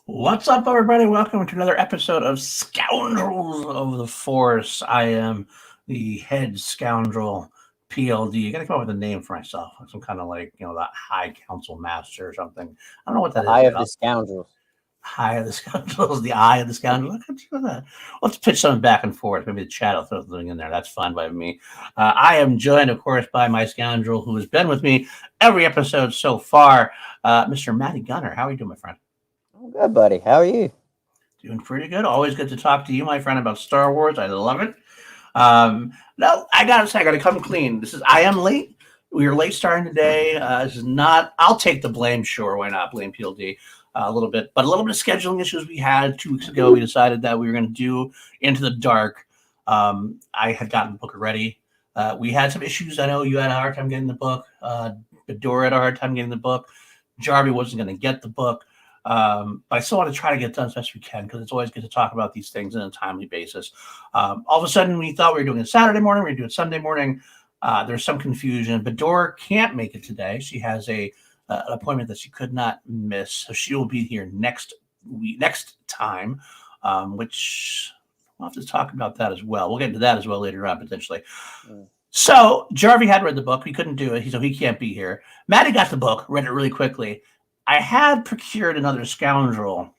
What's up, everybody? Welcome to another episode of Scoundrels of the Force. I am the head scoundrel, PLD. I gotta come up with a name for myself. Some kind of that High Council Master or something. I don't know what that The is Eye yet. of the Scoundrels. High of the Scoundrels, the Eye of the Scoundrels. Let's do that. Let's pitch something back and forth. Maybe the chat will throw something in there. That's fine by me. I am joined, of course, by my scoundrel who has been with me every episode so far, Mr. Matty Gunner. How are you doing, my friend? I'm good, buddy. How are you? Doing pretty good. Always good to talk to you, my friend, about Star Wars. I love it. No, I gotta say, I gotta come clean. I am late. We were late starting today. This is not. I'll take the blame. Sure, why not? Blame PLD a little bit, but a little bit of scheduling issues we had 2 weeks ago. We decided that we were going to do Into the Dark. I had gotten the book already. We had some issues. I know you had a hard time getting the book. Bedora had a hard time getting the book. Jarby wasn't going to get the book. But I still want to try to get done as best we can because it's always good to talk about these things on a timely basis. All of a sudden, we thought we were doing it Saturday morning. We were doing it Sunday morning. There's some confusion. Bedora can't make it today. She has an appointment that she could not miss, so she will be here next time, which we'll have to talk about that as well. We'll get into that as well later on potentially. So Jarvie had read the book. He couldn't do it, so he can't be here. Maddie got the book, read it really quickly. I had procured another scoundrel,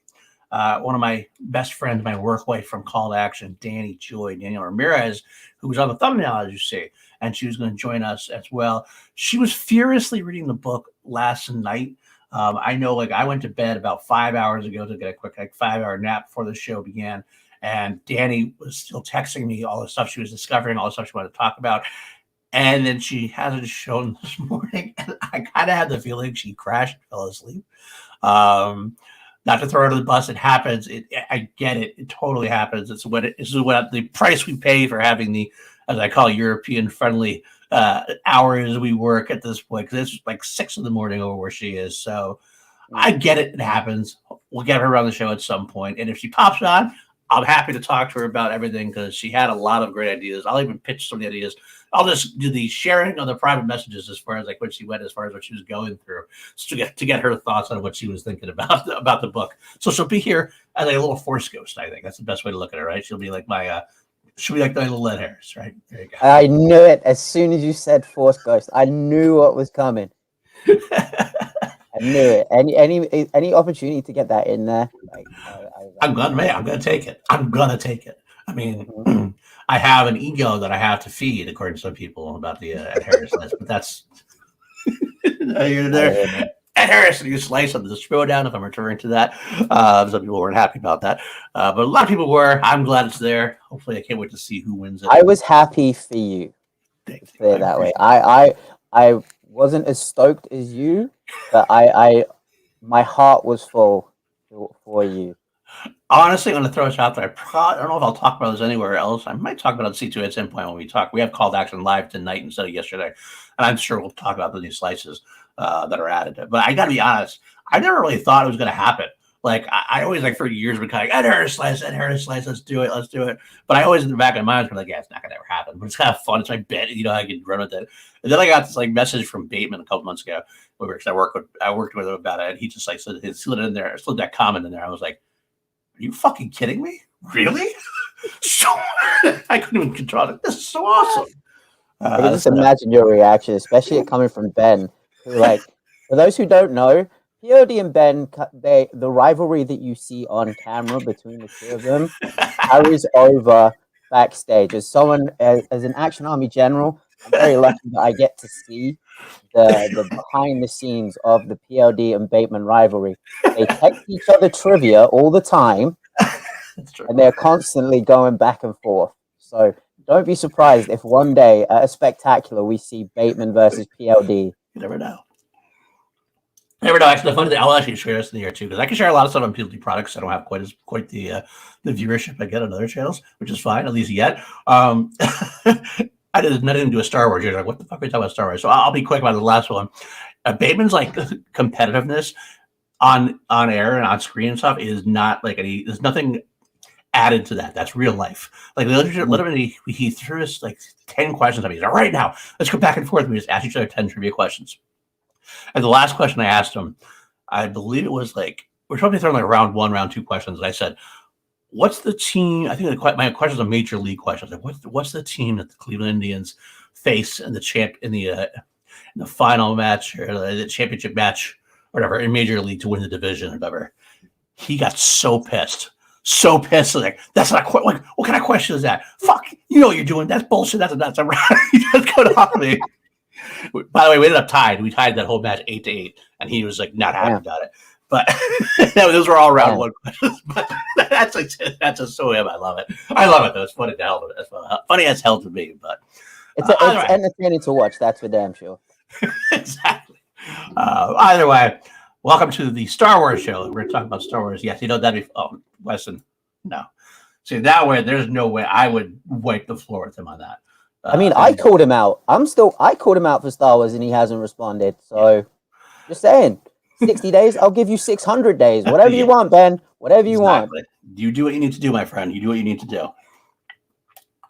one of my best friends, my work wife from Call to Action, Danielle Ramirez, who was on the thumbnail, as you see, and she was going to join us as well. She was furiously reading the book last night. I know, I went to bed about 5 hours ago to get a quick 5-hour nap before the show began, and Danny was still texting me all the stuff she was discovering, all the stuff she wanted to talk about. And then she hasn't shown this morning, and I kind of had the feeling she crashed and fell asleep. Not to throw her under the bus, it happens. I get it. It totally happens. This is what the price we pay for having the, as I call, European-friendly hours we work at this point, because it's like 6 in the morning over where she is. So I get it. It happens. We'll get her on the show at some point. And if she pops on, I'm happy to talk to her about everything because she had a lot of great ideas. I'll even pitch some of the ideas. I'll just do the sharing of the private messages as far as when she went, as far as what she was going through, so to get her thoughts on what she was thinking about the book. So she'll be here as a little Force ghost. I think that's the best way to look at her, right? She'll be like my little Ed Harris, right? There you go. I knew it as soon as you said Force Ghost. I knew what was coming. I knew it. Any opportunity to get that in there? I'm gonna take it. I'm gonna take it. I mean, I have an ego that I have to feed, according to some people, about the Ed Harris list, but that's you're there. Ed Harris, you slice of the throwdown, if I'm referring to that. Some people weren't happy about that, but a lot of people were. I'm glad it's there. Hopefully, I can't wait to see who wins it. I was happy for you. Say it that way. I wasn't as stoked as you, but my heart was full for you. Honestly, I'm going to throw this out there. I don't know if I'll talk about this anywhere else. I might talk about C2 at some point when we talk. We have Call to Action live tonight instead of yesterday. And I'm sure we'll talk about the new slices that are added. But I got to be honest, I never really thought it was going to happen. I always, for years, been kind of Ed Harris slice, let's do it. But I always, in the back of my mind, was yeah, it's not going to ever happen. But it's kind of fun. It's my bet. I can run with it. And then I got this message from Bateman a couple months ago. I worked with him about it. And he just slid that comment in there. I was like, are you fucking kidding me? Really? So I couldn't even control it. This is so awesome. I can just imagine your reaction, especially it coming from Ben. Who, for those who don't know, PLD and Ben, the rivalry that you see on camera between the two of them carries over backstage. As an Action Army general, I'm very lucky that I get to see the behind the scenes of the PLD and Bateman rivalry. They text each other trivia all the time, and they're constantly going back and forth. So don't be surprised if one day at a spectacular we see Bateman versus PLD. You never know. Actually, the funny thing, I'll actually share this in the air too, because I can share a lot of stuff on PLD products. I don't have quite the viewership I get on other channels, which is fine, at least yet. I did nothing to do with Star Wars. You're like, what the fuck are you talking about Star Wars? So I'll be quick about the last one. Bateman's competitiveness on air and on screen and stuff is not there's nothing added to that. That's real life. Literally, he threw us 10 questions at me. He's like, all right, now let's go back and forth. We just asked each other 10 trivia questions. And the last question I asked him, I believe it was we're supposed to be throwing like round 1, round 2 questions. And I said, what's the team? I think my question is a major league question. Like, what's the team that the Cleveland Indians face in the final match or the championship match, or whatever, in Major League to win the division or whatever? He got so pissed. Like, that's not like, what kind of question is that? Fuck, you know what you're doing. That's bullshit. That's he just got off me. By the way, we ended up tied. We tied that whole match 8-8, and he was like not happy about it. But those were all round 1 questions. But that's just so him. I love it. I love it though. It's funny to hell. It's funny as hell to me. But it's entertaining to watch. That's for damn sure. Exactly. Either way, welcome to the Star Wars show. We're talking about Star Wars. Yes, that'd be. Oh, Weston, no. See, that way, there's no way I would wipe the floor with him on that. I mean, I called him out. I called him out for Star Wars, and he hasn't responded. So, just saying, 60 days. I'll give you 600 days. Whatever you want, Ben. Whatever you want. You do what you need to do, my friend. You do what you need to do.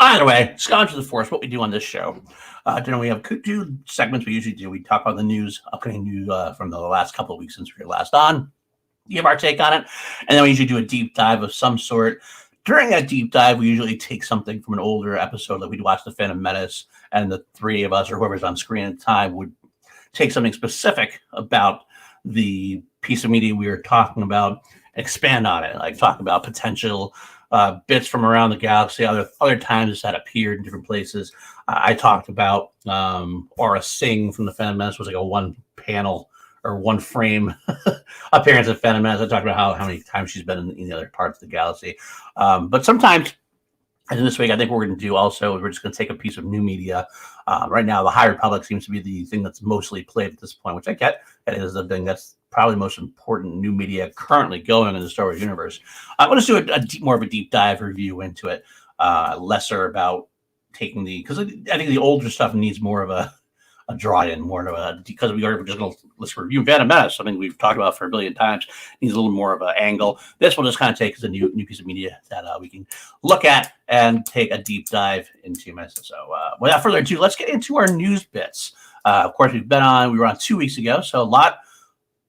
Either way, Scoundrels of the Force, what we do on this show. We have 2 segments we usually do. We talk about the news, upcoming news from the last couple of weeks since we were last on, give our take on it, and then we usually do a deep dive of some sort. During that deep dive, we usually take something from an older episode, like we'd watch The Phantom Menace, and the 3 of us or whoever's on screen at the time would take something specific about the piece of media we were talking about, expand on it, like talk about potential bits from around the galaxy, other times that appeared in different places. I talked about Aura Singh from the Phantom Menace was like a 1 panel or 1 frame appearance of Phantom Menace. I talked about how many times she's been in the other parts of the galaxy. But sometimes, and this week, I think what we're going to do also, we're just going to take a piece of new media. Right now, the High Republic seems to be the thing that's mostly played at this point, which I get. That is the thing that's probably the most important new media currently going in the Star Wars universe. We'll just do more of a deep dive review into it, lesser about taking because I think the older stuff needs more of a draw in, more of a, because we are just going to let's review Phantom Menace, something we've talked about for a billion times, needs a little more of an angle. This will just kind of take as a new piece of media that we can look at and take a deep dive into. So without further ado, let's get into our news bits. Of course, we were on 2 weeks ago, so a lot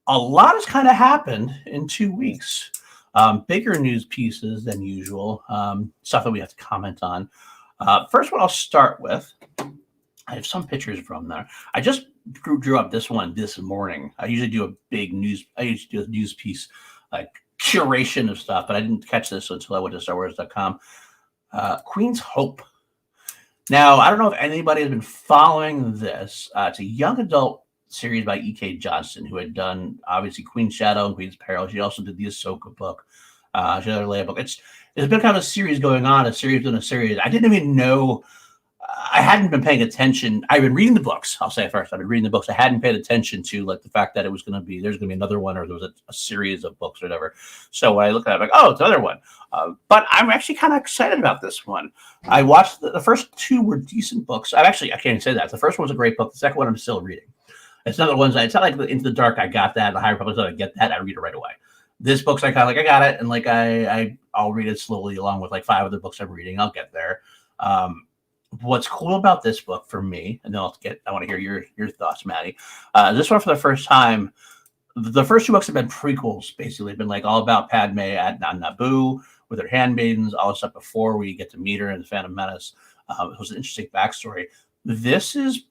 has kind of happened in 2 weeks. Bigger news pieces than usual, stuff that we have to comment on. First one I'll start with, I have some pictures from there. I just drew up this one this morning. I usually do a news piece, like curation of stuff, but I didn't catch this until I went to StarWars.com. Queen's Hope. Now, I don't know if anybody has been following this. It's a young adult series by E.K. Johnston, who had done, obviously, Queen's Shadow and Queen's Peril. She also did the Ahsoka book. She had another Leia book. It's been kind of a series going on, a series within a series. I didn't even know. I hadn't been paying attention. I've been reading the books. I'll say it first. I've been reading the books. I hadn't paid attention to like the fact that there's going to be another one, or there was a series of books or whatever. So I looked at it like, oh, it's another one. But I'm actually kind of excited about this one. I watched the first 2 were decent books. I can't even say that. The first one was a great book. The second one I'm still reading. It's not the ones. It's not like Into the Dark. I got that. The High Republic. I get that. I read it right away. This book's I kind of like I got it, and like I'll read it slowly along with like 5 other books I'm reading. I'll get there. What's cool about this book for me, and then I want to hear your thoughts, Matty. This one for the first time, the first 2 books have been prequels, basically. Been like all about Padme on Naboo with her handmaidens, all this stuff before we get to meet her in the Phantom Menace. It was an interesting backstory. This is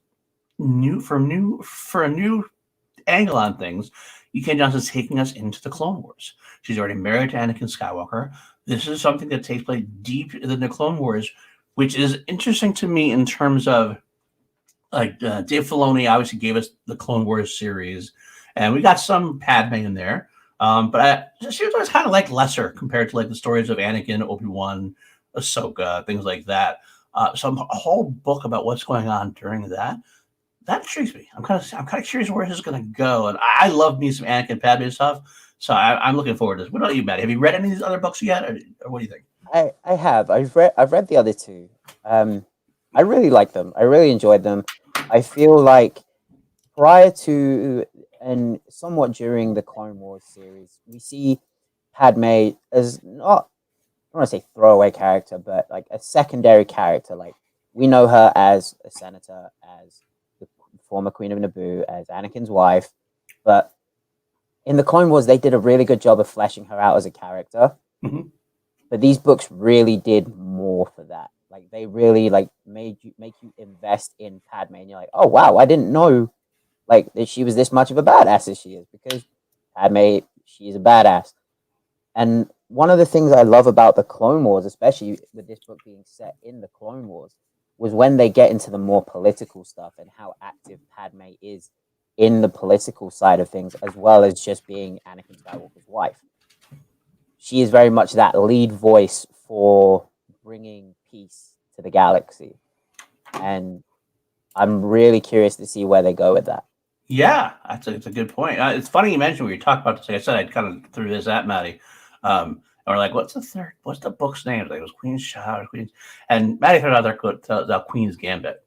new for a new angle on things. E.K. Johnston's taking us into the Clone Wars. She's already married to Anakin Skywalker. This is something that takes place deep in the Clone Wars, which is interesting to me in terms of like Dave Filoni obviously gave us the Clone Wars series, and we got some Padme in there. But she was kind of like lesser compared to like the stories of Anakin, Obi-Wan, Ahsoka, things like that. So a whole book about what's going on during that intrigues me. I'm kind of curious where this is going to go, and I love me some Anakin Padme stuff. So I'm looking forward to this. What about you, Matty? Have you read any of these other books yet, or what do you think? I have. I've read the other 2. I really like them. I really enjoyed them. I feel like prior to and somewhat during the Clone Wars series, we see Padme as not, I don't want to say throwaway character, but like a secondary character. Like we know her as a senator, as the former Queen of Naboo, as Anakin's wife, but in the Clone Wars, they did a really good job of fleshing her out as a character. Mm-hmm. But these books really did more for that. Like they really like make you invest in Padme, and you're like, oh wow, I didn't know like that she was this much of a badass as she is, because Padme, she is a badass. And one of the things I love about the Clone Wars, especially with this book being set in the Clone Wars, was when they get into the more political stuff and how active Padme is in the political side of things, as well as just being Anakin Skywalker's wife. She is very much that lead voice for bringing peace to the galaxy. And I'm really curious to see where they go with that. Yeah, it's a good point. It's funny you mentioned when you talked about this. Like I said, I kind of threw this at Maddie. And we're like, what's the book's name? Like, it was Queen's Child, Queen's. And Maddie threw out there the Queen's Gambit.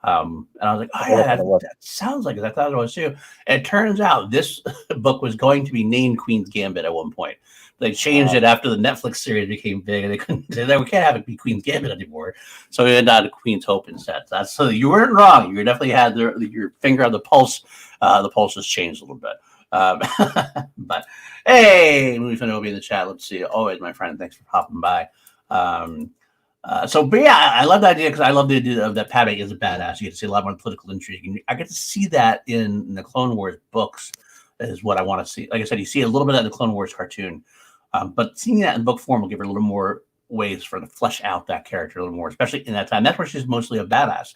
And I was like, oh, yeah, that sounds like it. I thought it was too. And it turns out this book was going to be named Queen's Gambit at one point. They changed it after the Netflix series became big, and they couldn't. We can't have it be Queen's Gambit anymore. So we ended up Queen's Hope instead. So you weren't wrong. You definitely had your finger on the pulse. The pulse has changed a little bit. But hey, Movie Fan will be in the chat. Let's see. Always, my friend. Thanks for popping by. But yeah, I love the idea, because I love the idea of that Padme is a badass. You get to see a lot more political intrigue, and I get to see that in the Clone Wars books. Is what I want to see. Like I said, you see a little bit of the Clone Wars cartoon, but seeing that in book form will give her a little more ways for her to flesh out that character a little more, especially in that time. That's where she's mostly a badass.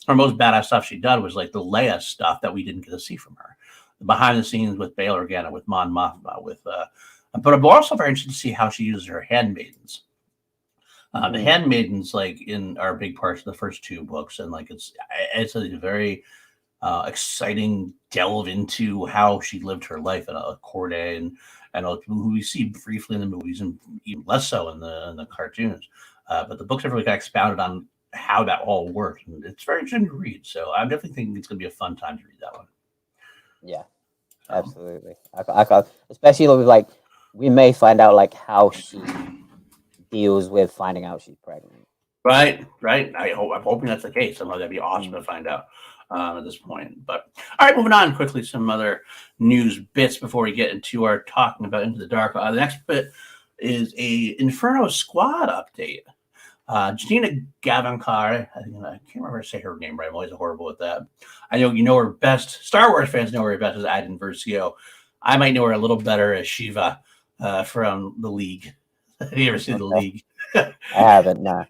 Her most badass stuff she did was like the Leia stuff that we didn't get to see from her, the behind the scenes with Bail Organa, with Mon Mothma, but I'm also very interested to see how she uses her handmaidens. The handmaidens, like, are big parts of the first two books, and like it's a very exciting delve into how she lived her life at a Corday, and who we see briefly in the movies, and even less so in the cartoons. But the books have really got expounded on how that all worked, and it's very interesting to read. So I'm definitely thinking it's going to be a fun time to read that one. Yeah, absolutely. I especially with, like, we may find out like how she deals with finding out she's pregnant. Right. I'm hoping that's the case. Somehow that'd be awesome to find out at this point. But all right, moving on quickly, some other news bits before we get into our talking about Into the Dark. The next bit is a Inferno Squad update. Gina Gavankar, I can't remember how to say her name right. I'm always horrible with that. I know you know her best. Star Wars fans know her best as Iden Versio. I might know her a little better as Shiva from The League. Have you ever seen The League? I haven't, no.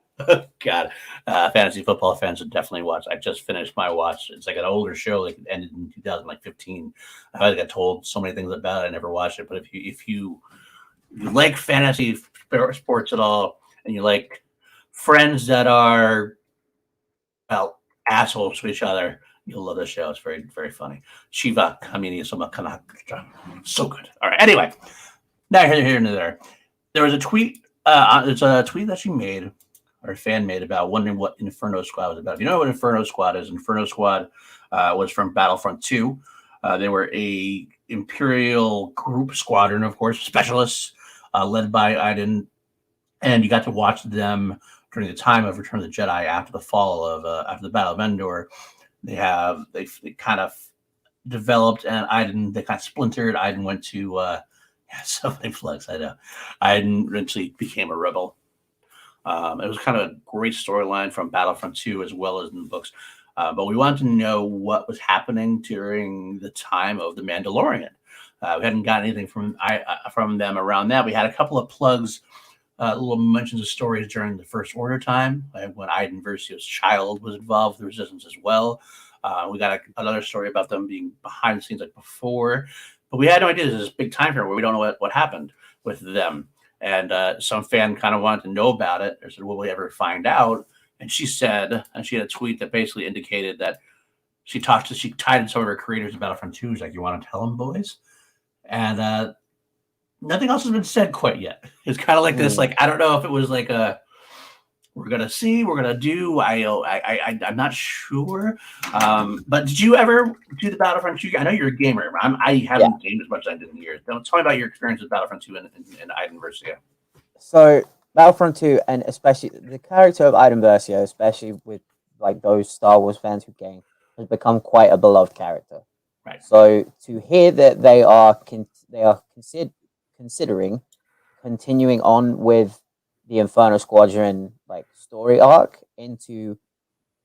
God, fantasy football fans would definitely watch. I just finished my watch. It's like an older show, like it ended in 2015. I got told so many things about it. I never watched it, but if you like fantasy sports at all, and you like friends that are, well, assholes to each other, you'll love this show. It's very, very funny. Shiva Kamini is so good. All right. Anyway, now here and there. There was a tweet. It's a tweet that she made, or a fan made, about wondering what Inferno Squad was about. If you know what Inferno Squad is, Inferno Squad was from Battlefront 2. They were a Imperial group squadron, of course, specialists led by Iden, and you got to watch them during the time of Return of the Jedi after the fall of after the Battle of Endor. They kind of developed, and Iden, they kind of splintered. Iden went to so many flex. I know. Iden eventually became a rebel. It was kind of a great storyline from Battlefront 2 as well as in the books. But we wanted to know what was happening during the time of The Mandalorian. We hadn't got anything from them around that. We had a couple of plugs, little mentions of stories during the First Order time, when Iden Versio's child was involved with the Resistance as well. We got another story about them being behind the scenes like before. But we had no idea. This is a big time period where we don't know what happened with them. And some fan kind of wanted to know about it. Or said, will we ever find out? And she said, and she had a tweet that basically indicated that she tied in some of her creators of Battlefront 2. She's like, you want to tell them, boys? And nothing else has been said quite yet. It's kind of like this, like, I don't know if it was like we're going to see, we're going to do. I'm not sure. But did you ever do the Battlefront 2? I know you're a gamer. I haven't gamed as much as I did in years. Tell me about your experience with Battlefront 2 and Iden Versio. So Battlefront 2, and especially the character of Iden Versio, especially with like those Star Wars fans who game, has become quite a beloved character. Right. So to hear that they are they are considering continuing on with the Inferno Squadron like story arc into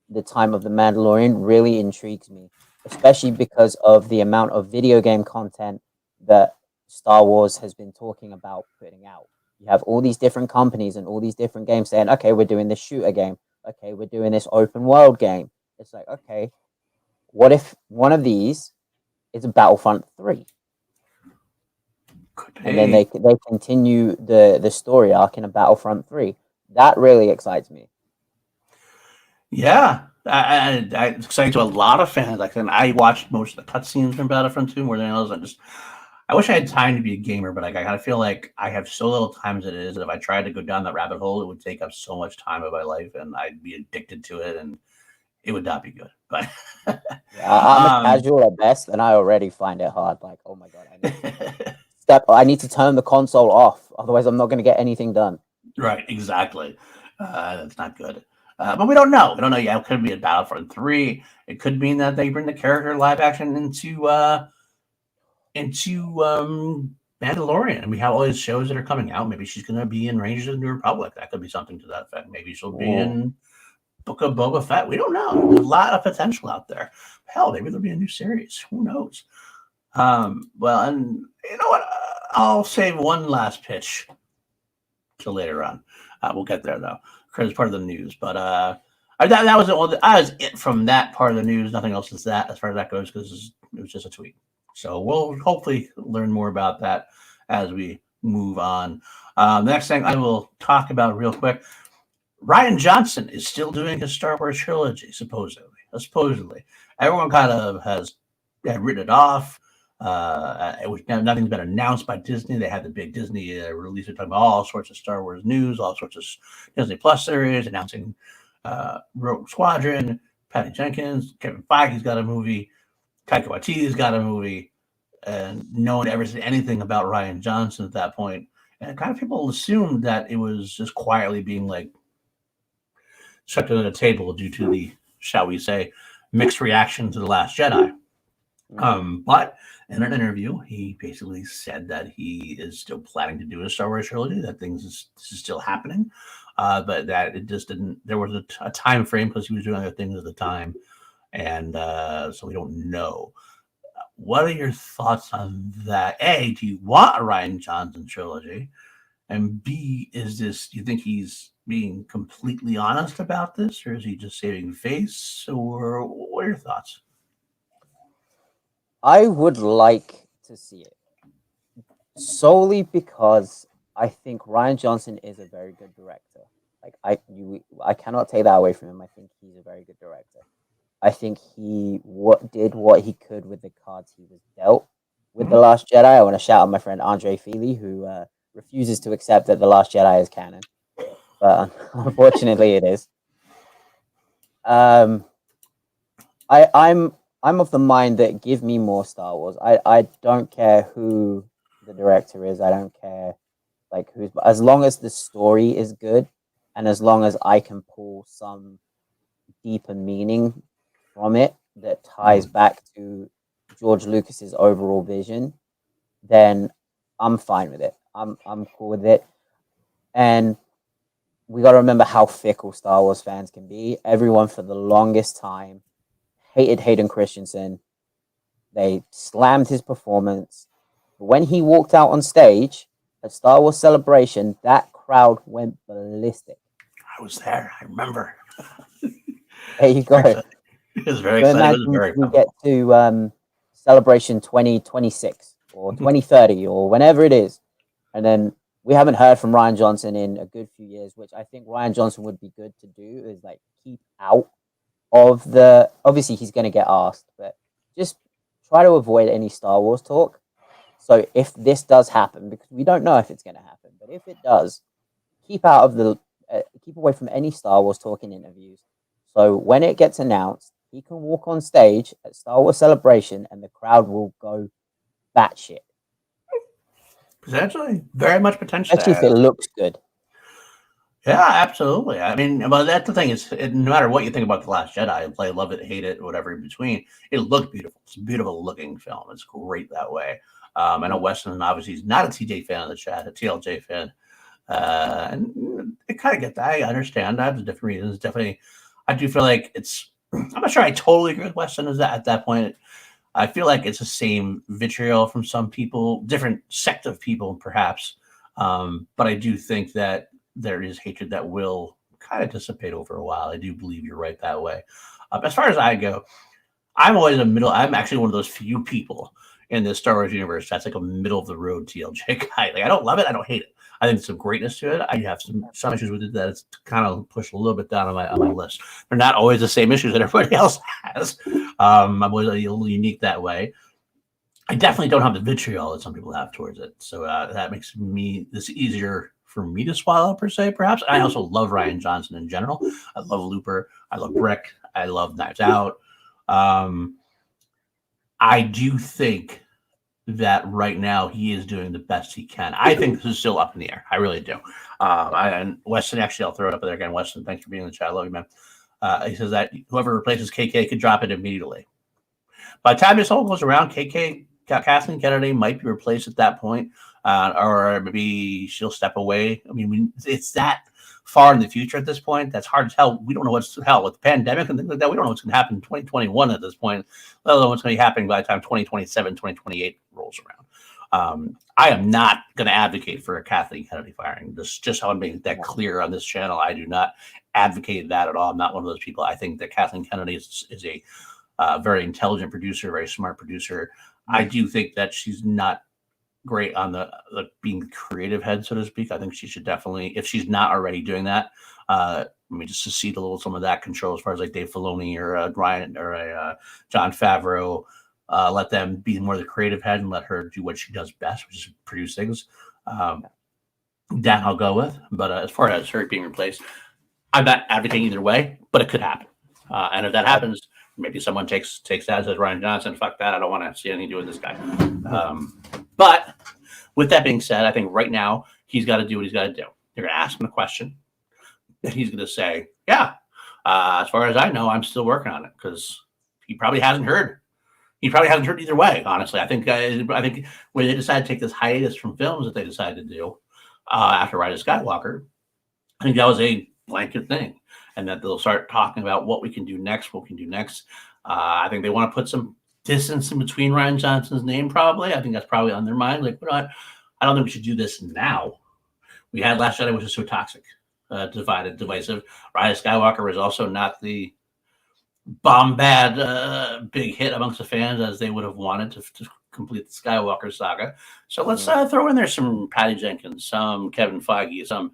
the time of the Mandalorian really intrigues me, especially because of the amount of video game content that Star Wars has been talking about putting out. You have all these different companies and all these different games saying, okay, we're doing this shooter game. Okay, we're doing this open world game. It's like, okay, what if one of these is a Battlefront 3? Could And then be. they continue the story arc in a Battlefront 3. That really excites me. Yeah, it's exciting to a lot of fans. Like, and I watched most of the cutscenes from Battlefront 2 more than else. I wish I had time to be a gamer, but like, I kind of feel like I have so little time as it is that if I tried to go down that rabbit hole, it would take up so much time of my life, and I'd be addicted to it, and it would not be good. But Yeah, I'm a um, casual at best, and I already find it hard. Like, oh my god, I need to turn the console off, otherwise I'm not going to get anything done. right, exactly. That's not good. But we don't know. We don't know yet. It could be a Battlefront 3. It could mean that they bring the character live action into Mandalorian, and we have all these shows that are coming out. Maybe she's going to be in Rangers of the New Republic. That could be something to that effect. Maybe she'll be Ooh. in Book of Boba Fett. We don't know. There's a lot of potential out there. Hell, maybe there'll be a new series. Who knows? Well, and you know what? I'll save one last pitch till later on. We'll get there though, because it's part of the news. But that was it from that part of the news. Nothing else is that as far as that goes, because it was just a tweet. So we'll hopefully learn more about that as we move on. The next thing I will talk about real quick: Ryan Johnson is still doing his Star Wars trilogy, supposedly. Supposedly, everyone kind of has written it off. Nothing's been announced by Disney. They had the big Disney release. They're talking about all sorts of Star Wars news, all sorts of Disney Plus series, announcing Rogue Squadron, Patty Jenkins, Kevin Feige's got a movie, Taika Waititi's got a movie, and no one ever said anything about Ryan Johnson at that point. And kind of people assumed that it was just quietly being like swept under the table due to the, shall we say, mixed reaction to The Last Jedi. But in an interview, he basically said that he is still planning to do a Star Wars trilogy, that this is still happening, but that it just didn't. There was a time frame because he was doing other things at the time, and so we don't know. What are your thoughts on that? A, do you want a Ryan Johnson trilogy? And B, do you think he's being completely honest about this, or is he just saving face? Or what are your thoughts? I would like to see it solely because I think Ryan Johnson is a very good director. Like I cannot take that away from him. I think he's a very good director. I think he did what he could with the cards he was dealt with The Last Jedi. I want to shout out my friend Andre Feely, who refuses to accept that The Last Jedi is canon, but unfortunately it is. I'm of the mind that give me more Star Wars. I don't care who the director is. I don't care like who's, as long as the story is good and as long as I can pull some deeper meaning from it that ties back to George Lucas's overall vision, then I'm fine with it. I'm cool with it. And we got to remember how fickle Star Wars fans can be. Everyone for the longest time hated Hayden Christensen. They slammed his performance. But when he walked out on stage at Star Wars Celebration, that crowd went ballistic. I was there. I remember. There you go. It was very So exciting. It was imagine very we powerful. get to Celebration 2026 or 2030 or whenever it is, and then we haven't heard from Ryan Johnson in a good few years, which I think Ryan Johnson would be good to do is like keep out of the. Obviously, he's going to get asked, but just try to avoid any Star Wars talk. So if this does happen, because we don't know if it's going to happen, but if it does, keep out of the keep away from any Star Wars talk in interviews. So when it gets announced, he can walk on stage at Star Wars Celebration, and the crowd will go batshit. Potentially, very much potential Especially if there. it looks good. Yeah, absolutely. I mean, well, that's the thing is, no matter what you think about The Last Jedi, love it, hate it, whatever in between, it looked beautiful. It's a beautiful looking film. It's great that way. I know Weston obviously is not a TJ fan of the chat, a TLJ fan. And I kind of get that. I understand that. There's different reasons. Definitely, I do feel like it's. I'm not sure I totally agree with Weston as that at that point. I feel like it's the same vitriol from some people, different sect of people, perhaps. But I do think that there is hatred that will kind of dissipate over a while. I do believe you're right that way. As far as I go, I'm always a middle. I'm actually one of those few people in the Star Wars universe that's like a middle of the road TLJ guy. Like I don't love it, I don't hate it. I think there's some greatness to it. I have some issues with it that it's kind of pushed a little bit down on my list. They're not always the same issues that everybody else has. I'm always a little unique that way. I definitely don't have the vitriol that some people have towards it, so that makes this easier for me to swallow per se, perhaps. And I also love Rian Johnson in general. I love Looper. I love Brick. I love Knives Out. I do think that right now he is doing the best he can. I think this is still up in the air. I really do. And Weston, actually, I'll throw it up there again. Weston, thanks for being in the chat. I love you, man. He says that whoever replaces KK could drop it immediately. By the time this all goes around, Kathleen Kennedy might be replaced at that point, or maybe she'll step away. I mean, it's that far in the future at this point. That's hard to tell. We don't know what's with the pandemic and things like that. We don't know what's going to happen in 2021 at this point, let alone what's going to be happening by the time 2027, 2028 rolls around. I am not going to advocate for a Kathleen Kennedy firing. Just how I'm making that clear on this channel. I do not advocate that at all. I'm not one of those people. I think that Kathleen Kennedy is a very intelligent producer, very smart producer. I do think that she's not great on the being the creative head, so to speak. I think she should definitely, if she's not already doing that, just to cede a little some of that control as far as like Dave Filoni or Ryan or Jon Favreau. Let them be more the creative head and let her do what she does best, which is produce things. That I'll go with. But as far as her being replaced, I'm not advocating either way, but it could happen. And if that happens, maybe someone takes that and says, Rian Johnson, fuck that. I don't want to see anything to do with this guy. But with that being said, I think right now he's got to do what he's got to do. They're going to ask him a question, and he's going to say, yeah, as far as I know, I'm still working on it, because he probably hasn't heard. He probably hasn't heard either way, honestly. I think when they decided to take this hiatus from films that they decided to do after Rise of Skywalker, I think that was a blanket thing. And that they'll start talking about what we can do next, I think they want to put some distance in between Rian Johnson's name, probably. I think that's probably on their mind. Like, I don't think we should do this now. We had Last Jedi, which is so toxic, divided, divisive. Rise of Skywalker was also not the big hit amongst the fans as they would have wanted to complete the Skywalker saga. So let's throw in there some Patty Jenkins, some Kevin Feige, some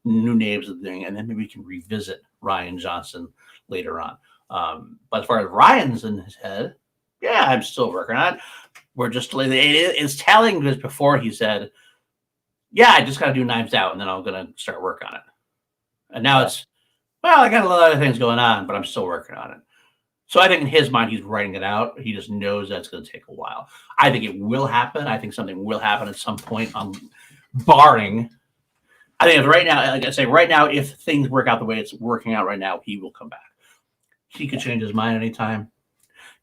new names of the thing, and then maybe we can revisit Rian Johnson later on. But as far as Ryan's in his head, yeah, I'm still working on it. We're just it's telling, because before he said, yeah, I just got to do Knives Out and then I'm going to start work on it. And now it's, well, I got a lot of other things going on, but I'm still working on it. So I think in his mind, he's writing it out. He just knows that's going to take a while. I think it will happen. I think something will happen at some point, barring. I think right now, like I say, right now, if things work out the way it's working out right now, he will come back. He could change his mind anytime.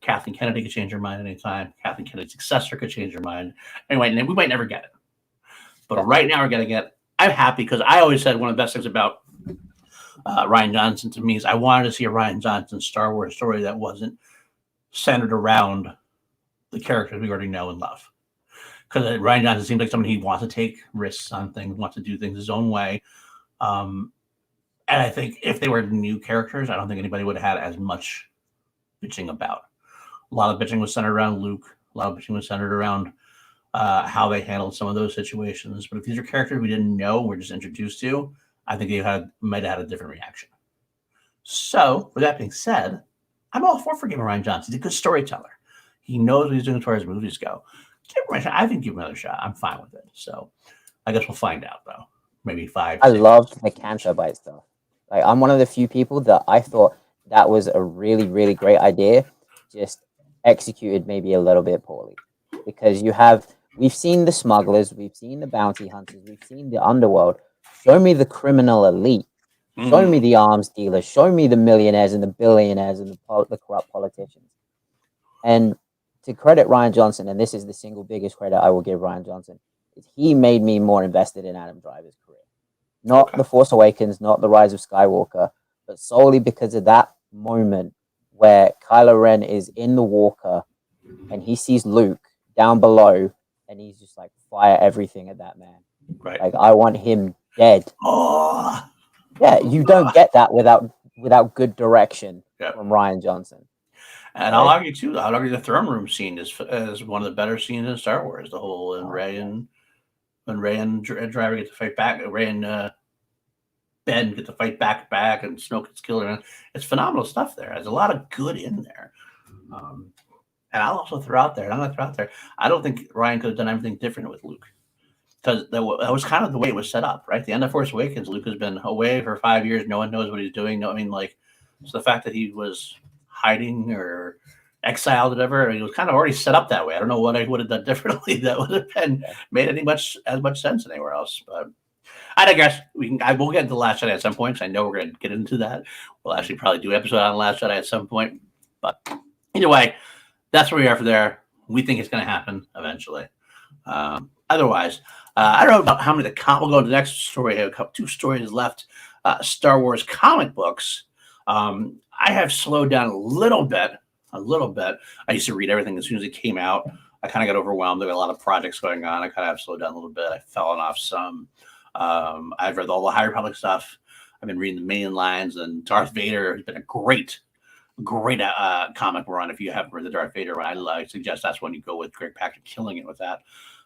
Kathleen Kennedy could change her mind anytime. Kathleen Kennedy's successor could change her mind. Anyway, we might never get it. But right now, we're going to get it. I'm happy, because I always said one of the best things about Rian Johnson to me is I wanted to see a Rian Johnson Star Wars story that wasn't centered around the characters we already know and love. Because Rian Johnson seems like someone, he wants to take risks on things, wants to do things his own way. And I think if they were new characters, I don't think anybody would have had as much bitching about. A lot of bitching was centered around Luke. A lot of bitching was centered around how they handled some of those situations. But if these are characters we didn't know, we're just introduced to, I think they might have had a different reaction. So, with that being said, I'm all for forgiving Rian Johnson. He's a good storyteller. He knows what he's doing as far as movies go. I think give him another shot. I'm fine with it. So, I guess we'll find out, though. Maybe 5. I loved the cancer bite stuff. Like, I'm one of the few people that I thought that was a really, really great idea, just executed maybe a little bit poorly. Because we've seen the smugglers, we've seen the bounty hunters, we've seen the underworld. Show me the criminal elite. Show me the arms dealers. Show me the millionaires and the billionaires and the corrupt politicians. And to credit Ryan Johnson, and this is the single biggest credit I will give Ryan Johnson, is he made me more invested in Adam Driver's career. Not The Force Awakens, not The Rise of Skywalker, but solely because of that moment where Kylo Ren is in the walker and he sees Luke down below and he's just like, fire everything at that man. Right. Like, I want him dead. Oh. Yeah, you don't get that without good direction from Ryan Johnson. And I'll argue too. I'll argue the throne room scene is one of the better scenes in Star Wars. The whole when Rey and Driver get to fight back, Rey and Ben get to fight back, and Snoke gets killed. And it's phenomenal stuff there. There's a lot of good in there. And I'll also throw out there. I don't think Ryan could have done anything different with Luke, because that was kind of the way it was set up, right? The end of Force Awakens, Luke has been away for 5 years. No one knows what he's doing. No, I mean, like, so the fact that he was hiding or exiled, whatever, it was kind of already set up that way. I don't know what I would have done differently that would have been made as much sense anywhere else. But I digress. We'll get into The Last Jedi at some point, because I know we're going to get into that. We'll actually probably do an episode on The Last Jedi at some point. But either way, that's where we are for there. We think it's going to happen eventually. Otherwise, I don't know about how many we'll go to the next story. I have 2 stories left. Star Wars comic books. I have slowed down a little bit. I used to read everything as soon as it came out. I kind of got overwhelmed. There were a lot of projects going on. I kind of have slowed down a little bit. I've fallen off some. I've read all the High Republic stuff. I've been reading the main lines, and Darth Vader has been a great comic run. If you haven't read the Darth Vader run, I suggest that's when you go with. Greg Patrick killing it with that.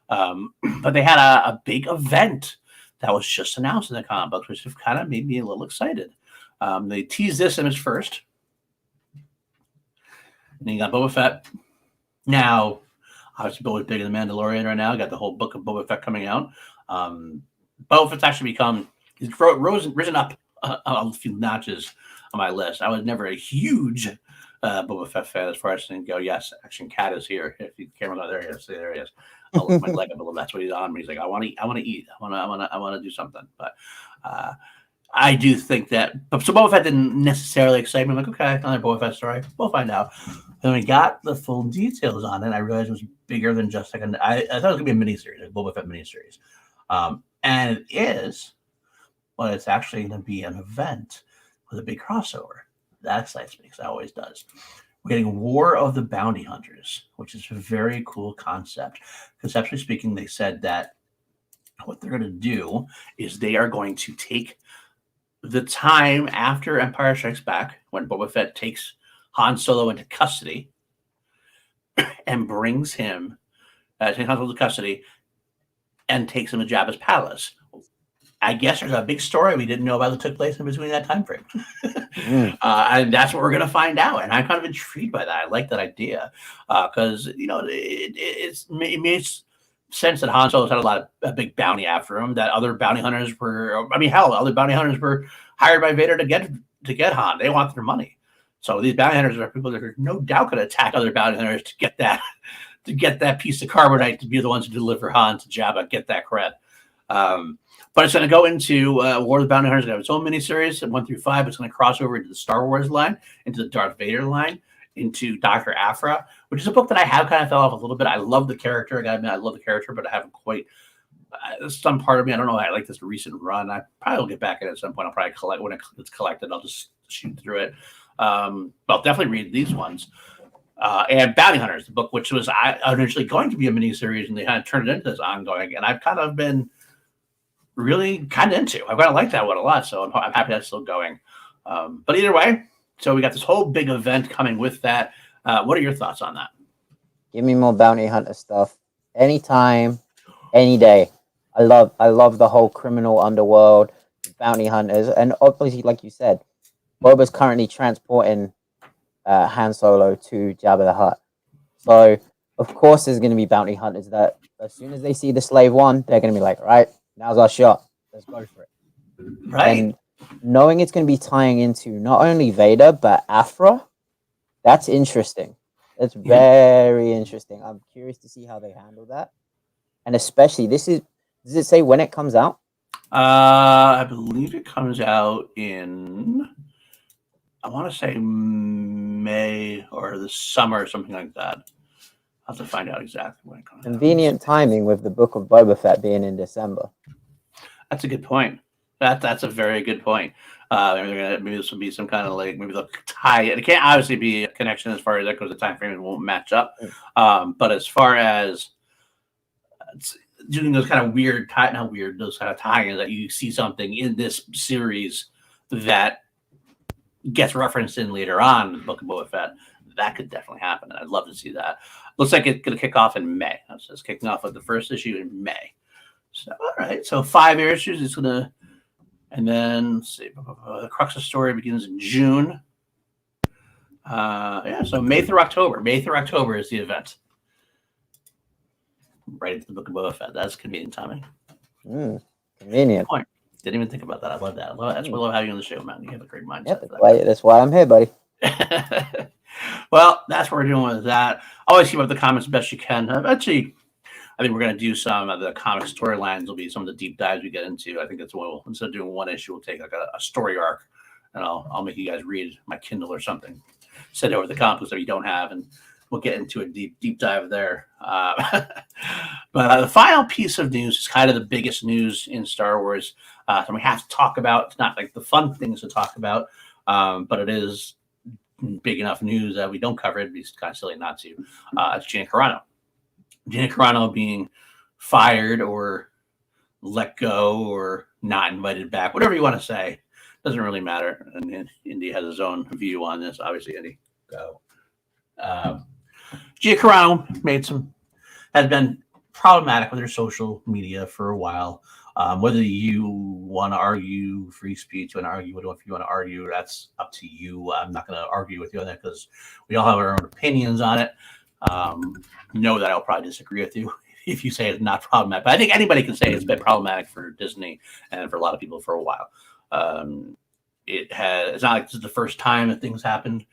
But they had a big event that was just announced in the comic books, which have kind of made me a little excited. They teased this image first. And you got Boba Fett. Now, obviously, Boba's bigger than Mandalorian right now. Got the whole book of Boba Fett coming out. Boba Fett's actually he's risen up a few notches on my list. I was never a huge Boba Fett fan as far as I go. Yes, Action Cat is here. If the camera's not there, there he is. I'll lift my leg up a little. That's what he's on me. He's like, I want to eat. I want to do something. But I do think that. So Boba Fett didn't necessarily excite me. I'm like, okay, another Boba Fett story. We'll find out. And when we got the full details on it, I realized it was bigger than just like I thought it was gonna be a miniseries, a Boba Fett miniseries, and it is, but it's actually going to be an event with a big crossover. That excites me, because it always does. We're getting War of the Bounty Hunters, which is a very cool concept. Conceptually speaking, they said that what they're going to do is they are going to take the time after Empire Strikes Back, when Boba Fett takes Han Solo into custody and brings him, takes Han Solo into custody and takes him to Jabba's palace. I guess there's a big story we didn't know about that took place in between that time frame. And that's what we're going to find out. And I'm kind of intrigued by that. I like that idea, because, it makes sense that Han Solo's had a big bounty after him, that other bounty hunters other bounty hunters were hired by Vader to get Han. They want their money. So these bounty hunters are people that are no doubt going to attack other bounty hunters to get that piece of carbonite, to be the ones who deliver Han to Jabba, get that cred. But it's going to go into War of the Bounty Hunters. It's going to have its own miniseries, 1 through 5. It's going to cross over into the Star Wars line, into the Darth Vader line, into Dr. Aphra, which is a book that I have kind of fell off a little bit. I love the character. I got to admit, I love the character, but I haven't quite. Some part of me, I don't know. I like this recent run. I probably will get back in at some point. I'll probably collect when it's collected. I'll just shoot through it. But I'll definitely read these ones. And Bounty Hunters, the book, which was initially going to be a miniseries, and they kind of turned it into this ongoing. And I've kind of been really kind of into. I've kind of liked that one a lot, so I'm happy that's still going. But either way, so we got this whole big event coming with that. What are your thoughts on that? Give me more bounty hunter stuff. Anytime, any day. I love the whole criminal underworld, bounty hunters, and obviously, like you said, Boba's currently transporting Han Solo to Jabba the Hutt. So, of course, there's going to be bounty hunters that as soon as they see the Slave One, they're going to be like, right, now's our shot. Let's go for it. Right. And knowing it's going to be tying into not only Vader, but Aphra, that's interesting. That's very interesting. I'm curious to see how they handle that. And especially, does it say when it comes out? I believe it comes out in, I want to say May or the summer or something like that. I'll have to find out exactly when it comes out. Convenient timing with the Book of Boba Fett being in December. That's a good point. That's a very good point. Maybe this will be some kind of like maybe they'll tie it. It can't obviously be a connection as far as that goes. The time frame won't match up. But as far as doing those kind of weird those kind of tie-ins that you see something in this series that gets referenced in later on in the Book of Boba Fett, that could definitely happen. And I'd love to see that. Looks like it's going to kick off in May. It's kicking off with the first issue in May. So, all right. So 5 issues. It's going to, and then let's see, the crux of the story begins in June. So May through October. May through October is the event. Right into the Book of Boba Fett. That's convenient timing. Convenient. Point. Didn't even think about that. I love that. That's why I love having you on the show, man. You have a great mindset. Yep, that's why I'm here, buddy. Well, that's what we're doing with that. Always keep up the comments best you can. Actually, I think we're going to do some of the comic storylines. Will be some of the deep dives we get into. I think that's what instead of doing one issue, we'll take like a story arc, and I'll make you guys read my Kindle or something. Send over the comics that you don't have, and we'll get into a deep dive there. But the final piece of news is kind of the biggest news in Star Wars. So we have to talk about. It's not like the fun things to talk about, but it is big enough news that we don't cover it. It'd be kind of silly not to. It's Gina Carano. Gina Carano being fired or let go or not invited back, whatever you want to say, doesn't really matter. And Indy has his own view on this. Obviously, Indy, go. Gina Carano has been problematic with her social media for a while. Whether you want to argue free speech, if you want to argue, that's up to you. I'm not going to argue with you on that because we all have our own opinions on it. Know that I'll probably disagree with you if you say it's not problematic. But I think anybody can say it's been problematic for Disney and for a lot of people for a while. It's not like this is the first time that things happened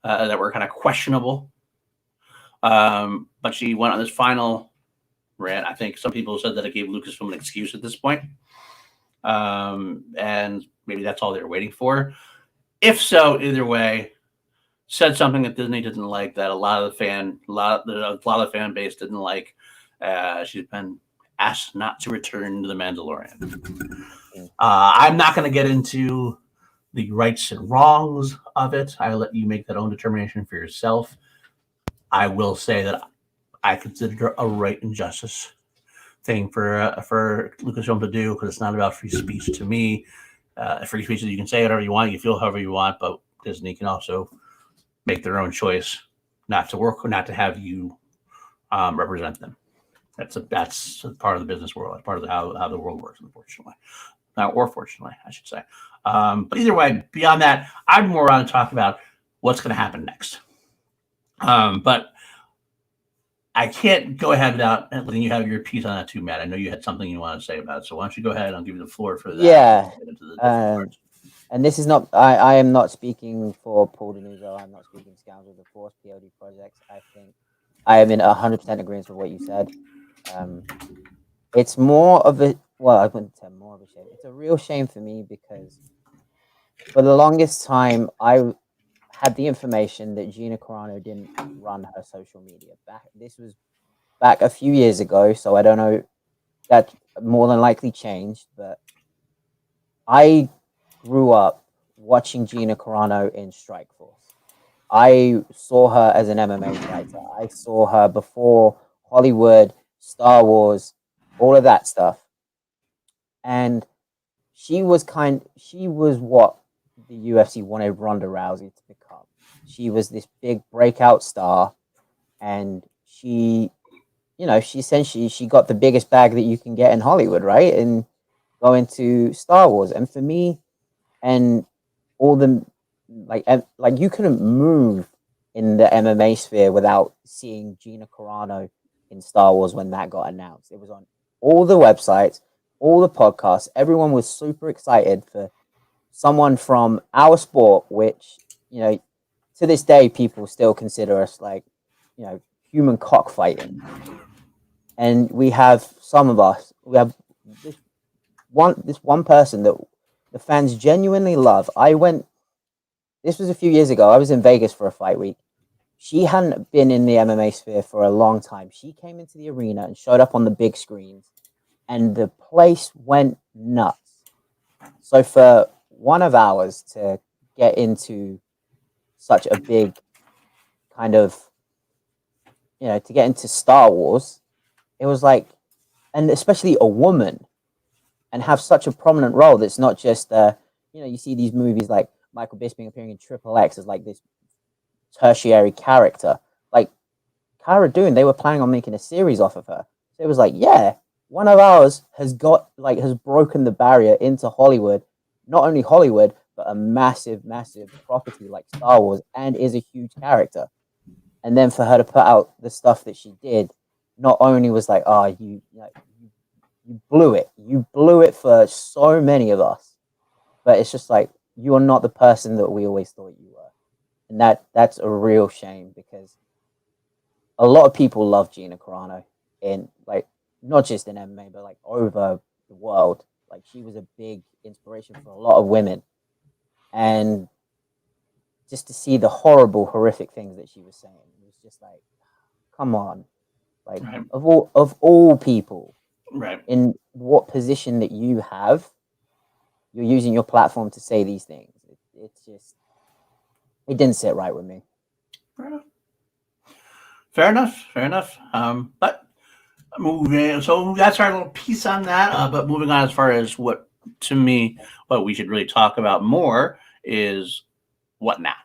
that were kind of questionable. But she went on this final rant. I think some people said that it gave Lucasfilm an excuse at this point. And maybe that's all they're waiting for. If so, either way, said something that Disney didn't like, that a lot of the fan base didn't like. She's been asked not to return to the Mandalorian. I'm not going to get into the rights and wrongs of it. I let you make that own determination for yourself. I will say that I consider it a right and justice thing for Lucasfilm to do, because it's not about free speech to me. Free speech is you can say whatever you want, you feel however you want, but Disney can also make their own choice not to work or not to have you represent them. That's a part of the business world. That's part of how the world works, unfortunately. Or fortunately, I should say. But either way, beyond that, I'm more on to talk about what's going to happen next. But I can't go ahead without letting you have your piece on that too, Matt. I know you had something you want to say about it. So why don't you go ahead? I'll give you the floor for that. Yeah. And this is not, I am not speaking for Paul Denuso. I'm not speaking Scoundrels of Force, PLD projects. I think I am in 100% agreement with what you said. It's more of a, well, I wouldn't say more of a shame. It's a real shame for me because for the longest time, I had the information that Gina Carano didn't run her social media. This was back a few years ago, so I don't know, that more than likely changed, but I grew up watching Gina Carano in Strike Force. I saw her as an MMA fighter. I saw her before Hollywood, Star Wars, all of that stuff. And she was what the UFC wanted Ronda Rousey to become. She was this big breakout star, and she essentially got the biggest bag that you can get in Hollywood, right? And go into Star Wars. And for me, and all the like you couldn't move in the MMA sphere without seeing Gina Carano in Star Wars when that got announced. It was on all the websites, all the podcasts. Everyone was super excited for someone from our sport, which, to this day, people still consider us like, human cockfighting. And we have this one person that the fans genuinely love. This was a few years ago. I was in Vegas for a fight week, she hadn't been in the MMA sphere for a long time. She came into the arena and showed up on the big screens, and the place went nuts. So for one of ours to get into such a big kind of, to get into Star Wars, it was like, and especially a woman, and have such a prominent role that's not just, you see these movies like Michael Bisping appearing in Triple X as like this tertiary character. Like Cara Dune, they were planning on making a series off of her. So it was like, yeah, one of ours has broken the barrier into Hollywood, not only Hollywood, but a massive, massive property like Star Wars, and is a huge character. And then for her to put out the stuff that she did, not only was like, oh, you blew it. You blew it for so many of us. But it's just like, you are not the person that we always thought you were. And that's a real shame, because a lot of people love Gina Carano, in like, not just in MMA, but like over the world. Like, she was a big inspiration for a lot of women. And just to see the horrible, horrific things that she was saying, it was just like, come on. Like, Right. of all people, Right. in what position that you have, you're using your platform to say these things. It's just, it didn't sit right with me. Fair enough. Fair enough. But moving, so that's our little piece on that. But moving on, as far as what we should really talk about more is what now.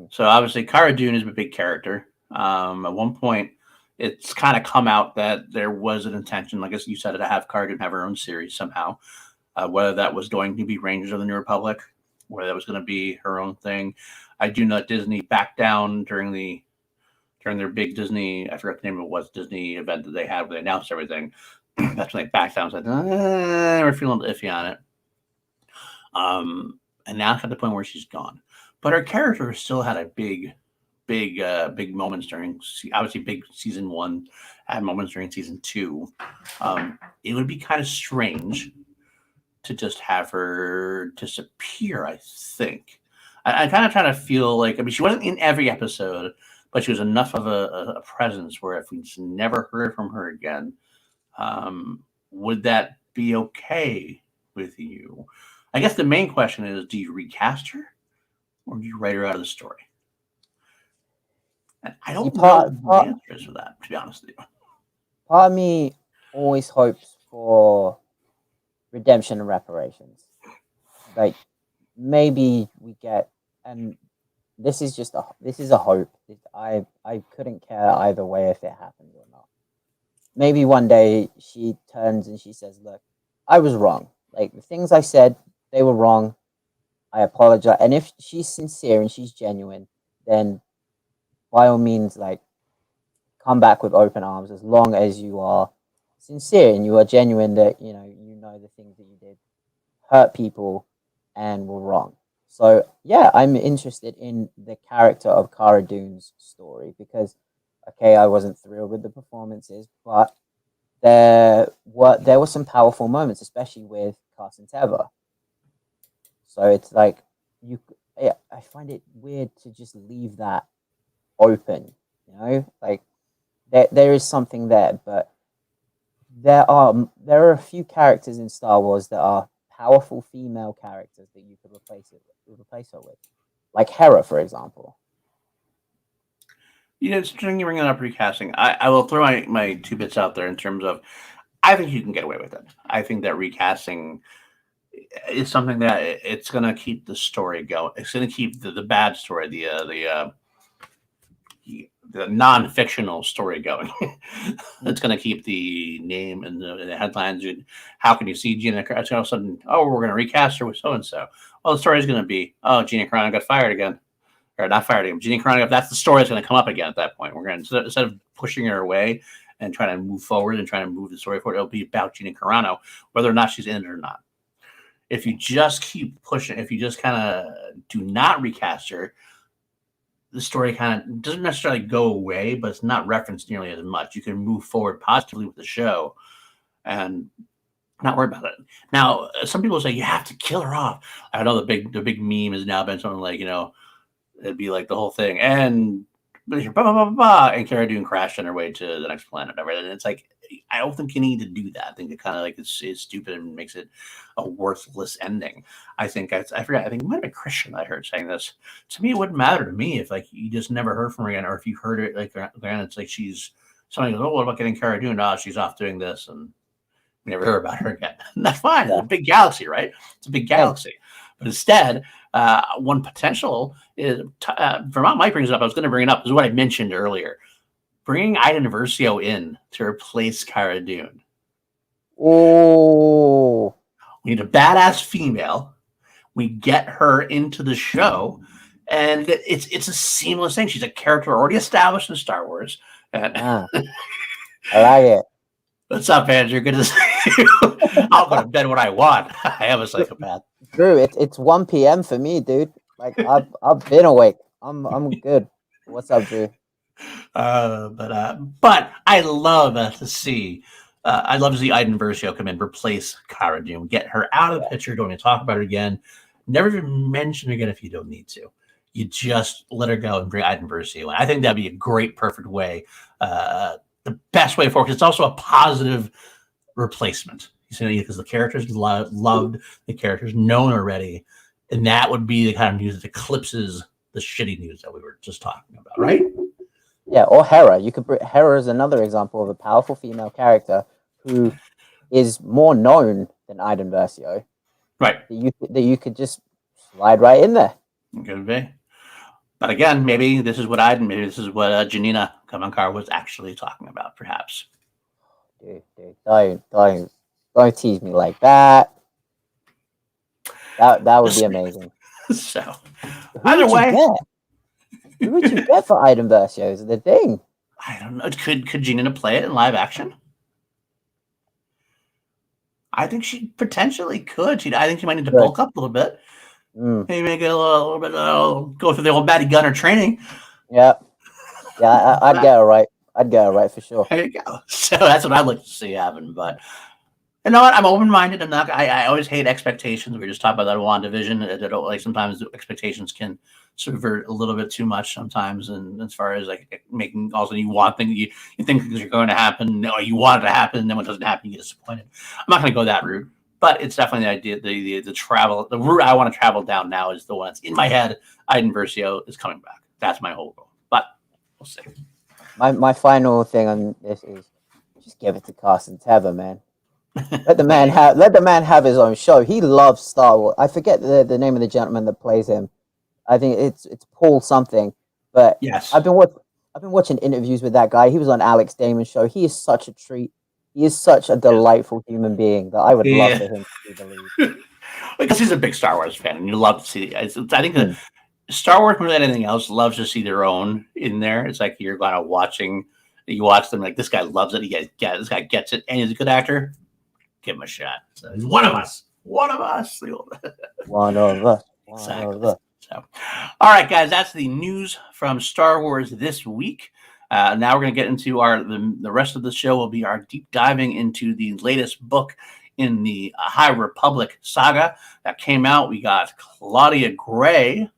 So obviously, Cara Dune is a big character. At one point, it's kind of come out that there was an intention, like as you said, to have Cara Dune have her own series somehow. Whether that was going to be Rangers of the New Republic, whether that was going to be her own thing. I do know Disney backed down during their big Disney, I forgot the name of it was, Disney event that they had where they announced everything. That's when they backed down and said, we're feeling iffy on it. And now it's at the point where she's gone. But her character still had a big moments during, obviously big season 1, had moments during season 2. It would be kind of strange to just have her disappear, I think. I kind of try to feel like, I mean, she wasn't in every episode, but she was enough of a presence where if we just never heard from her again, would that be okay with you? I guess the main question is, do you recast her or do you write her out of the story? And I don't know who the answer is for that, to be honest with you. Part of me always hopes for redemption and reparations. Like, maybe we get, and this is a hope. I couldn't care either way if it happens or not. Maybe one day she turns and she says, look, I was wrong. Like, the things I said, they were wrong. I apologize. And if she's sincere and she's genuine, then by all means, like, come back with open arms, as long as you are sincere and you are genuine, that you know the things that you did hurt people and were wrong. So yeah, I'm interested in the character of Cara Dune's story, because okay, I wasn't thrilled with the performances, but there were some powerful moments, especially with Carson Teva. So it's like, I find it weird to just leave that open, like there is something there, but there are a few characters in Star Wars that are powerful female characters that you could replace her with, like Hera, for example. It's interesting you bring up recasting. I will throw my 2 bits out there in terms of, I think you can get away with it. I think that recasting is something that it's going to keep the story going. It's going to keep the bad story, the non-fictional story going. It's going to keep the name and the headlines. How can you see Gina Carano? All of a sudden, we're going to recast her with so-and-so. Well, the story is going to be, Gina Carano got fired again. Or not fired again. Gina Carano, that's the story that's going to come up again at that point. We're going to, instead of pushing her away and trying to move forward and trying to move the story forward, it'll be about Gina Carano, whether or not she's in it or not. If you just keep pushing, if you just kind of do not recast her, the story kind of doesn't necessarily go away, but it's not referenced nearly as much. You can move forward positively with the show and not worry about it. Now, some people say you have to kill her off. I know the big meme has now been something like, it'd be like the whole thing. And blah, blah, blah, blah, blah, and Cara Dune crashed on her way to the next planet. And it's like, I don't think you need to do that. I think it kind of like it's stupid and makes it a worthless ending. I think I forget. I think it might have been Christian I heard saying this. To me, it wouldn't matter to me if like you just never heard from her again, or if you heard it like granted, it's like she's somebody goes, oh, what about getting Cara Dune? Oh, she's off doing this, and we never heard about her again. And that's fine. It's a big galaxy, right? It's a big galaxy. But instead, one potential is Vermont Mike brings it up. I was going to bring it up. This is what I mentioned earlier. Bringing Iden Versio in to replace Cara Dune. Oh, we need a badass female. We get her into the show, and it's a seamless thing. She's a character already established in Star Wars. And I like it. What's up, Andrew? Good to see you. I'll go to bed when I want. I am a psychopath. Drew, it's 1 p.m. for me, dude. Like I've been awake. I'm good. What's up, Drew? But I love to see. I'd love to see Iden Versio come in, replace Cara Dune, get her out of the picture. Don't even talk about her again. Never even mention her again if you don't need to. You just let her go and bring Iden Versio in. I think that'd be a great, perfect way. The best way forward, because it's also a positive replacement. Because the characters loved, the characters known already, and that would be the kind of news that eclipses the shitty news that we were just talking about, right? Yeah, or Hera. Hera is another example of a powerful female character who is more known than Iden Versio. Right. That you could just slide right in there. Could be. But again, maybe this is what Janina Kamankar was actually talking about, perhaps. Dude, don't tease me like that. That would be amazing. So, either way, who would you get for Iden Versio? Is the thing? I don't know. Could Janina play it in live action? I think she potentially could. I think she might need to bulk up a little bit. Maybe make it a little bit. Go through the old Matty Gunner training. Yeah, I'd get her right. I'd get her right for sure. There you go. So that's what I'd like to see happen. But you know what? I'm open-minded. I'm not. I always hate expectations. We just talked about that WandaVision. I don't like sometimes expectations can subvert a little bit too much sometimes. And as far as like making also you want things you think things are going to happen. No, you want it to happen, and then when it doesn't happen, you get disappointed. I'm not going to go that route. But it's definitely the idea, the travel, the route I want to travel down now is the one that's in my head. Iden Versio is coming back. That's my whole goal. But we'll see. My final thing on this is just give it to Carson Tether, man. Let the man have his own show. He loves Star Wars. I forget the name of the gentleman that plays him. I think it's Paul something. But yes, I've been watching interviews with that guy. He was on Alex Damon's show. He is such a treat. He is such a delightful human being that I would love for him to be the lead. Because he's a big Star Wars fan, and you love to see. I think that Star Wars more than anything else loves to see their own in there. It's like you're kind of watching. You watch them like this guy loves it. This guy gets it, and he's a good actor. Give him a shot. So he's one of us. One of us. One of us. Exactly. So, all right, guys, that's the news from Star Wars this week. Now we're going to get into the rest of the show will be our deep diving into the latest book in the High Republic saga that came out. We got Claudia Gray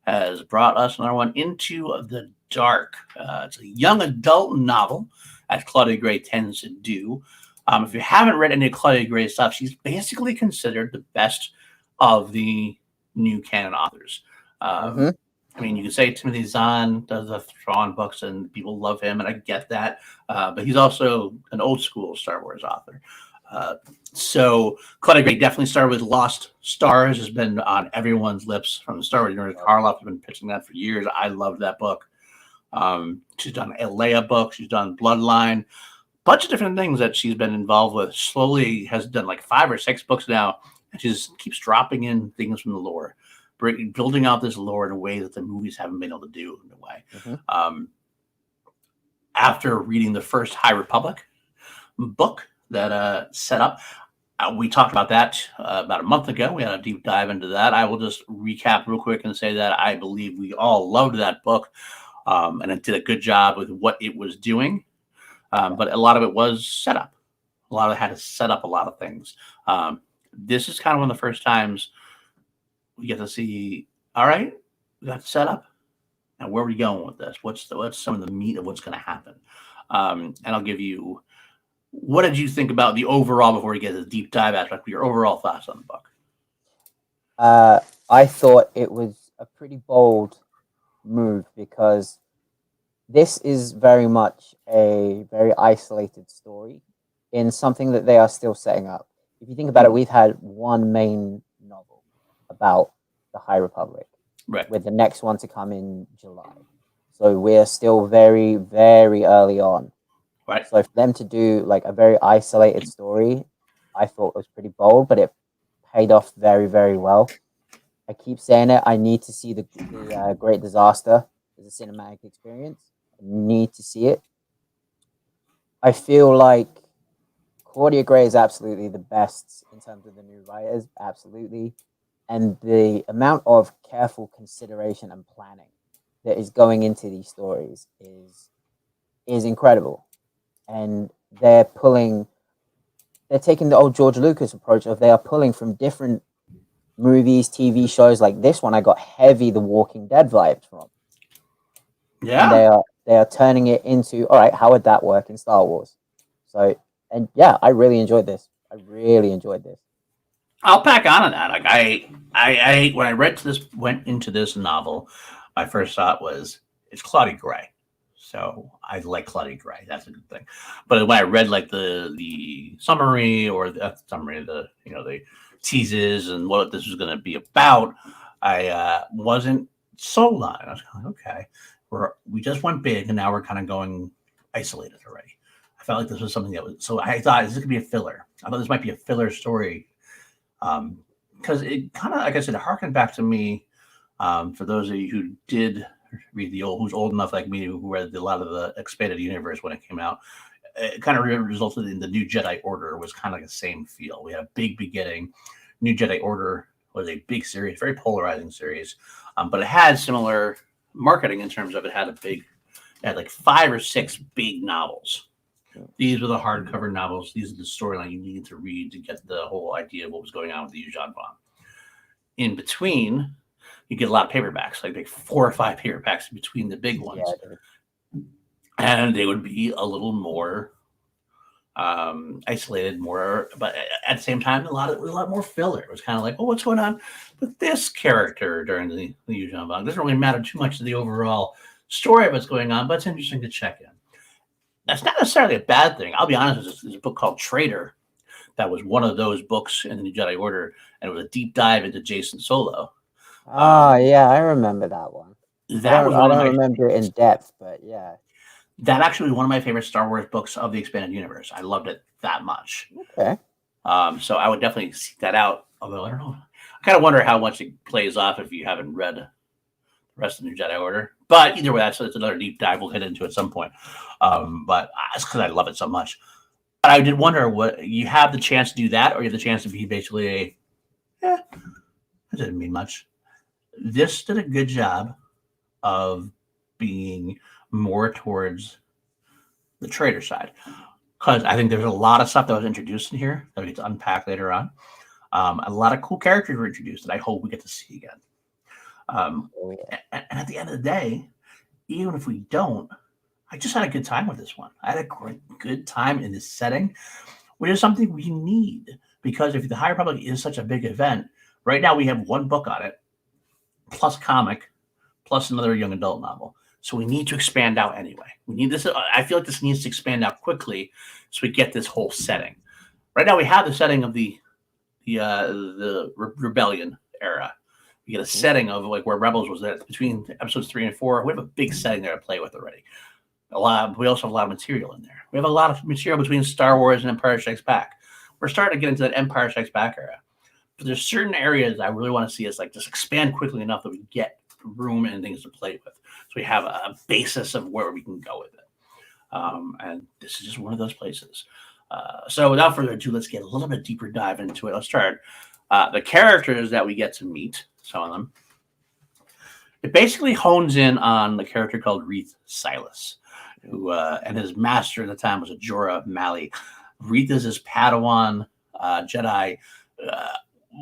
has brought us another one, Into the Dark. It's a young adult novel, as Claudia Gray tends to do. If you haven't read any of Claudia Gray's stuff, she's basically considered the best of the new canon authors. I mean, you can say Timothy Zahn does the Thrawn books and people love him, and I get that. But he's also an old school Star Wars author. So Claudia Gray definitely started with Lost Stars, has been on everyone's lips from the Star Wars universe. Karloff has been pitching that for years. I loved that book. She's done a Leia book. She's done Bloodline. Bunch of different things that she's been involved with. Slowly has done like 5 or 6 books now, and she just keeps dropping in things from the lore, building out this lore in a way that the movies haven't been able to do in a way. After reading the first High Republic book that set up, we talked about that about a month ago. We had a deep dive into that. I will just recap real quick and say that I believe we all loved that book, and it did a good job with what it was doing. But a lot of it was set up. A lot of it had to set up a lot of things. This is kind of one of the first times we get to see, all right, we got set up. Now, where are we going with this? What's some of the meat of what's going to happen? And I'll give you. What did you think about the overall before we get to the deep dive aspect? Your overall thoughts on the book? I thought it was a pretty bold move because this is very much a very isolated story in something that they are still setting up. If you think about it, we've had one main novel about the High Republic, Right. with the next one to come in July. So we're still very, very early on. Right. So for them to do like a very isolated story, I thought was pretty bold, but it paid off very, very well. I keep saying it. I need to see the Great Disaster as a cinematic experience. I need to see it. I feel like Claudia Gray is absolutely the best in terms of the new writers, absolutely. And the amount of careful consideration and planning that is going into these stories is incredible. And they're taking the old George Lucas approach of they are pulling from different movies, TV shows like this one. I got heavy The Walking Dead vibes from. Yeah. And they are turning it into, all right, how would that work in Star Wars? So, and yeah, I really enjoyed this. I really enjoyed this. I'll pack on to that. Like I when I went into this novel, my first thought was it's Claudia Gray, so I like Claudia Gray. That's a good thing. But when I read like the summary or the summary, the teases and what this was going to be about, I wasn't sold on it. I was kind of like, okay, we just went big and now we're kind of going isolated already. I felt like this was something that was so. I thought this could be a filler. I thought this might be a filler story because it kind of, like I said, it harkened back to me. For those of you who did read who's old enough like me, who read a lot of the expanded universe when it came out, it kind of resulted in the New Jedi Order was kind of like the same feel. We had a big beginning. New Jedi Order was a big series, very polarizing series, but it had similar marketing in terms of it had like 5 or 6 big novels. These were the hardcover novels. These are the storyline you needed to read to get the whole idea of what was going on with the Yuuzhan Vong. In between, you get a lot of paperbacks, like 4 or 5 paperbacks between the big ones. Yeah, and they would be a little more isolated, but at the same time, a lot more filler. It was kind of like, oh, what's going on with this character during the Yuuzhan Vong? It doesn't really matter too much to the overall story of what's going on, but it's interesting to check in. That's not necessarily a bad thing. I'll be honest. There's a book called Traitor that was one of those books in the New Jedi Order, and it was a deep dive into Jason Solo. Yeah, I remember that one. I don't remember it in depth, but yeah. That actually was one of my favorite Star Wars books of the expanded universe. I loved it that much. Okay. So I would definitely seek that out. Although I don't know, I kind of wonder how much it plays off if you haven't read the rest of the New Jedi Order. But either way, it's another deep dive we'll hit into at some point. But it's because I love it so much. But I did wonder what you have the chance to do that, or you have the chance to be basically it didn't mean much. This did a good job of being more towards the trader side, because I think there's a lot of stuff that was introduced in here that we get to unpack later on. A lot of cool characters were introduced that I hope we get to see again. And at the end of the day, even if we don't, I just had a good time with this one. I had a good time in this setting, which is something we need, because if the High Republic is such a big event, right now we have one book on it, plus comic, plus another young adult novel. So we need to expand out anyway. We need this. I feel like this needs to expand out quickly so we get this whole setting. Right now we have the setting of the rebellion era. We get a setting of like where Rebels was at between episodes 3 and 4. We have a big setting there to play with already. We also have a lot of material in there. We have a lot of material between Star Wars and Empire Strikes Back. We're starting to get into that Empire Strikes Back era. But there's certain areas I really want to see us like just expand quickly enough that we get room and things to play with. So we have a basis of where we can go with it. And this is just one of those places. So without further ado, let's get a little bit deeper dive into it. Let's start. The characters that we get to meet, some of them, it basically hones in on the character called Reath Silas, who and his master at the time was Jorah Malley. Reath is his Padawan Jedi,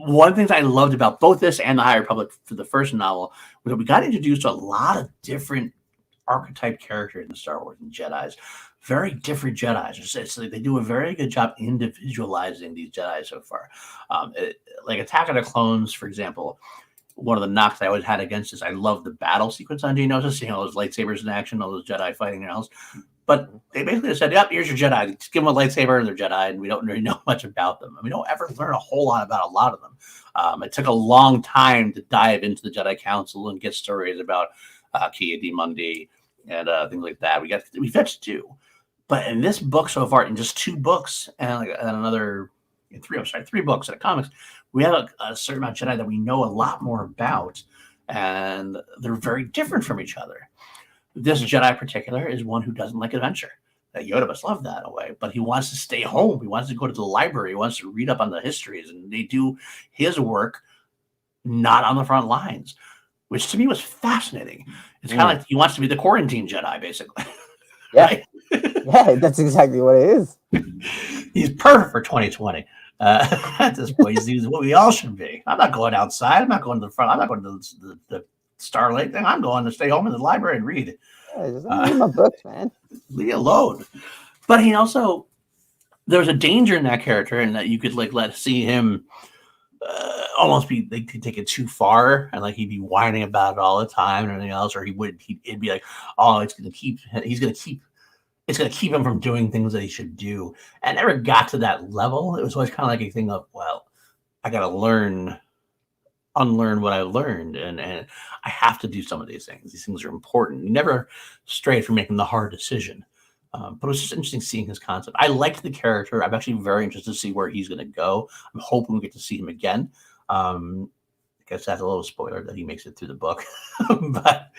one of the things I loved about both this and the High Republic for the first novel was that we got introduced to a lot of different archetype characters in Star Wars and Jedi's. Very different Jedi's. They do a very good job individualizing these Jedi so far. Like Attack of the Clones, for example. One of the knocks I always had against is I love the battle sequence on Geonosis, seeing all those lightsabers in action, all those Jedi fighting and else. But they basically said, yep, here's your Jedi. Just give them a lightsaber and they're Jedi, and we don't really know much about them. And we don't ever learn a whole lot about a lot of them. It took a long time to dive into the Jedi Council and get stories about Kia-Di-Mundi and things like that. We've got to do. But in this book so far, in just 2 books and another three books and a comics, we have a certain amount of Jedi that we know a lot more about, and they're very different from each other. This Jedi in particular is one who doesn't like adventure. Yoda must love that in a way, but he wants to stay home. He wants to go to the library. He wants to read up on the histories, and they do his work not on the front lines, which to me was fascinating. It's kind of like he wants to be the quarantine Jedi, basically. Yeah. Right? Yeah, that's exactly what it is. He's perfect for 2020. At this point, he's what we all should be. I'm not going outside. I'm not going to the front. I'm not going to the Starlight thing. I'm going to stay home in the library and read. Yeah, just let me read my books, man. Leave alone. But he also, there was a danger in that character, and that you could see him almost be he'd take it too far, and he'd be whining about it all the time and everything else, or it'd be like, oh, it's going to keep him from doing things that he should do. And it never got to that level. It was always kind of like a thing of, well, I got to unlearn what I learned, and I have to do some of these things. These things are important. You never strayed from making the hard decision. But it was just interesting seeing his concept. I liked the character. I'm actually very interested to see where he's going to go. I'm hoping we get to see him again. I guess that's a little spoiler that he makes it through the book, but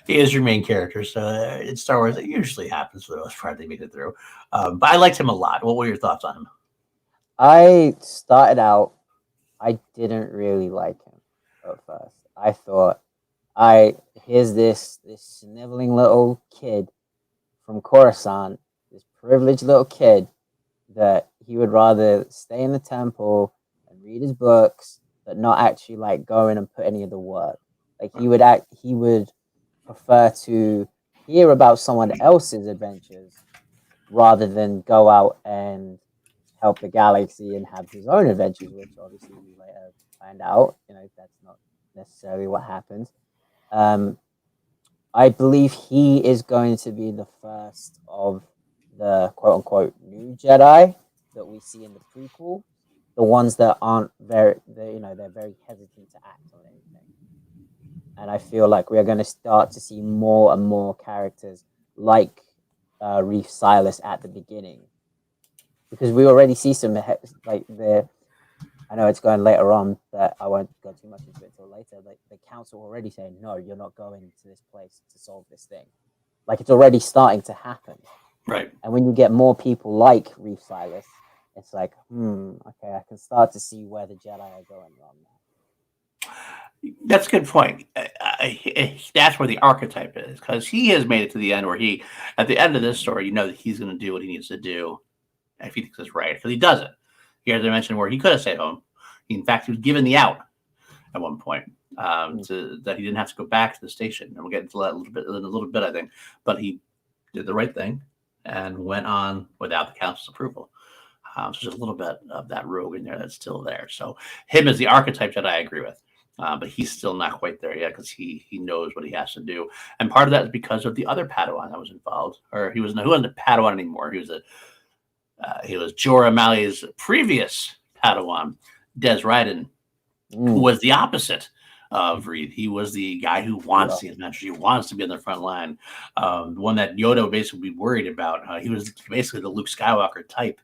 he is your main character. So in Star Wars, it usually happens for the most part. They made it through. But I liked him a lot. What were your thoughts on him? I started out, I didn't really like him at first. I thought, here's this sniveling little kid from Coruscant, this privileged little kid that he would rather stay in the temple and read his books, but not actually go in and put any of the work. He would prefer to hear about someone else's adventures rather than go out and help the galaxy and have his own adventures, which obviously we later find out, that's not necessarily what happens. I believe he is going to be the first of the quote-unquote new Jedi that we see in the prequel. The ones that aren't they're very hesitant to act on anything. And I feel like we are going to start to see more and more characters like Reef Silas at the beginning. Because we already see some, I know it's going later on, but I won't go too much into it until later. The council already saying, no, you're not going to this place to solve this thing. It's already starting to happen. Right. And when you get more people like Reef Silas, it's okay, I can start to see where the Jedi are going wrong now. That's a good point. That's where the archetype is, because he has made it to the end where at the end of this story, that he's going to do what he needs to do if he thinks it's right, because he doesn't. Here's a mention where he could have stayed home. In fact, he was given the out at one point, that he didn't have to go back to the station. And we'll get into that in a little bit, I think. But he did the right thing and went on without the council's approval. So there's a little bit of that rogue in there that's still there. So him as the archetype that I agree with. But he's still not quite there yet, because he knows what he has to do. And part of that is because of the other Padawan that was involved. Or he wasn't a Padawan anymore. He was Jorah Malley's previous Padawan, Des Ryden, who was the opposite of Reed. He was the guy who wants the adventure. He wants to be on the front line. The one that Yoda basically be worried about. He was basically the Luke Skywalker type.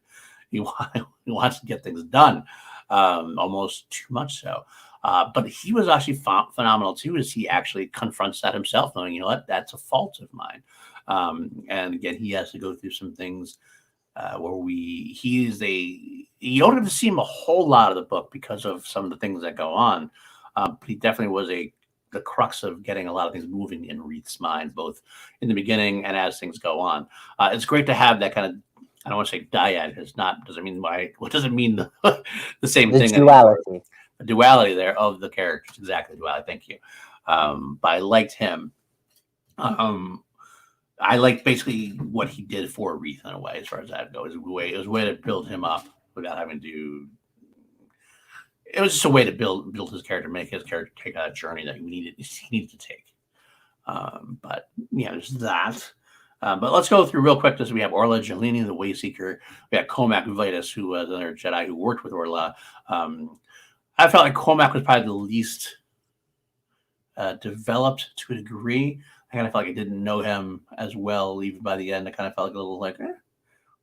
He wants to get things done, almost too much so. But he was actually phenomenal too, as he actually confronts that himself, knowing, that's a fault of mine. And again, he has to go through some things where you don't get to see him a whole lot of the book because of some of the things that go on. But he definitely was the crux of getting a lot of things moving in Reed's mind, both in the beginning and as things go on. It's great to have that kind of, I don't want to say dyad, because doesn't mean the same thing. Duality. duality there of the characters. Exactly, duality. Thank you. But I liked him. Um, I liked basically what he did for Wreath in a way, as far as that goes. It was a way to build him up without having to. It was just a way to build his character, make his character take a journey that he needed to take. But yeah, there's that. But let's go through real quick. This we have Orla Gelini, the Wayseeker. We have Comac Vitus, who was another Jedi who worked with Orla. I felt like Comac was probably the least developed to a degree. I kind of felt like I didn't know him as well. Even by the end, I kind of felt like a little like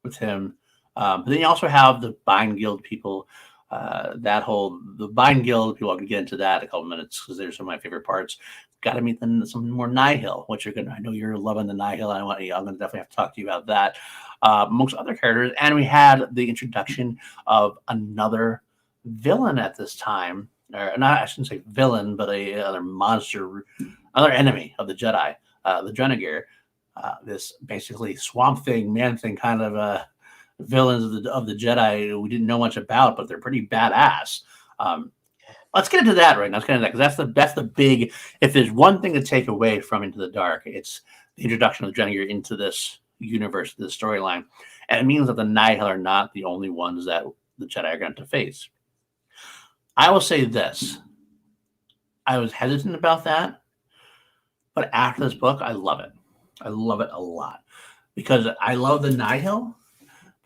with him. But then you also have the Bind Guild people. The Bind Guild people. I can get into that in a couple minutes because there's some of my favorite parts. Got to meet some more Nihil, which you're gonna. I know you're loving the Nihil. I'm gonna definitely have to talk to you about that, amongst other characters. And we had the introduction of another villain at this time, or not. I shouldn't say villain, but another monster, another enemy of the Jedi, the Drenagir. This basically Swamp Thing, Man Thing kind of villains of the Jedi we didn't know much about, but they're pretty badass. Let's get into that right now. Let's get into that because that's the big. If there's one thing to take away from Into the Dark, it's the introduction of Drenagir into this universe, this storyline, and it means that the Nihil are not the only ones that the Jedi are going to face. I will say this: I was hesitant about that, but after this book, I love it. I love it a lot because I love the Nihil,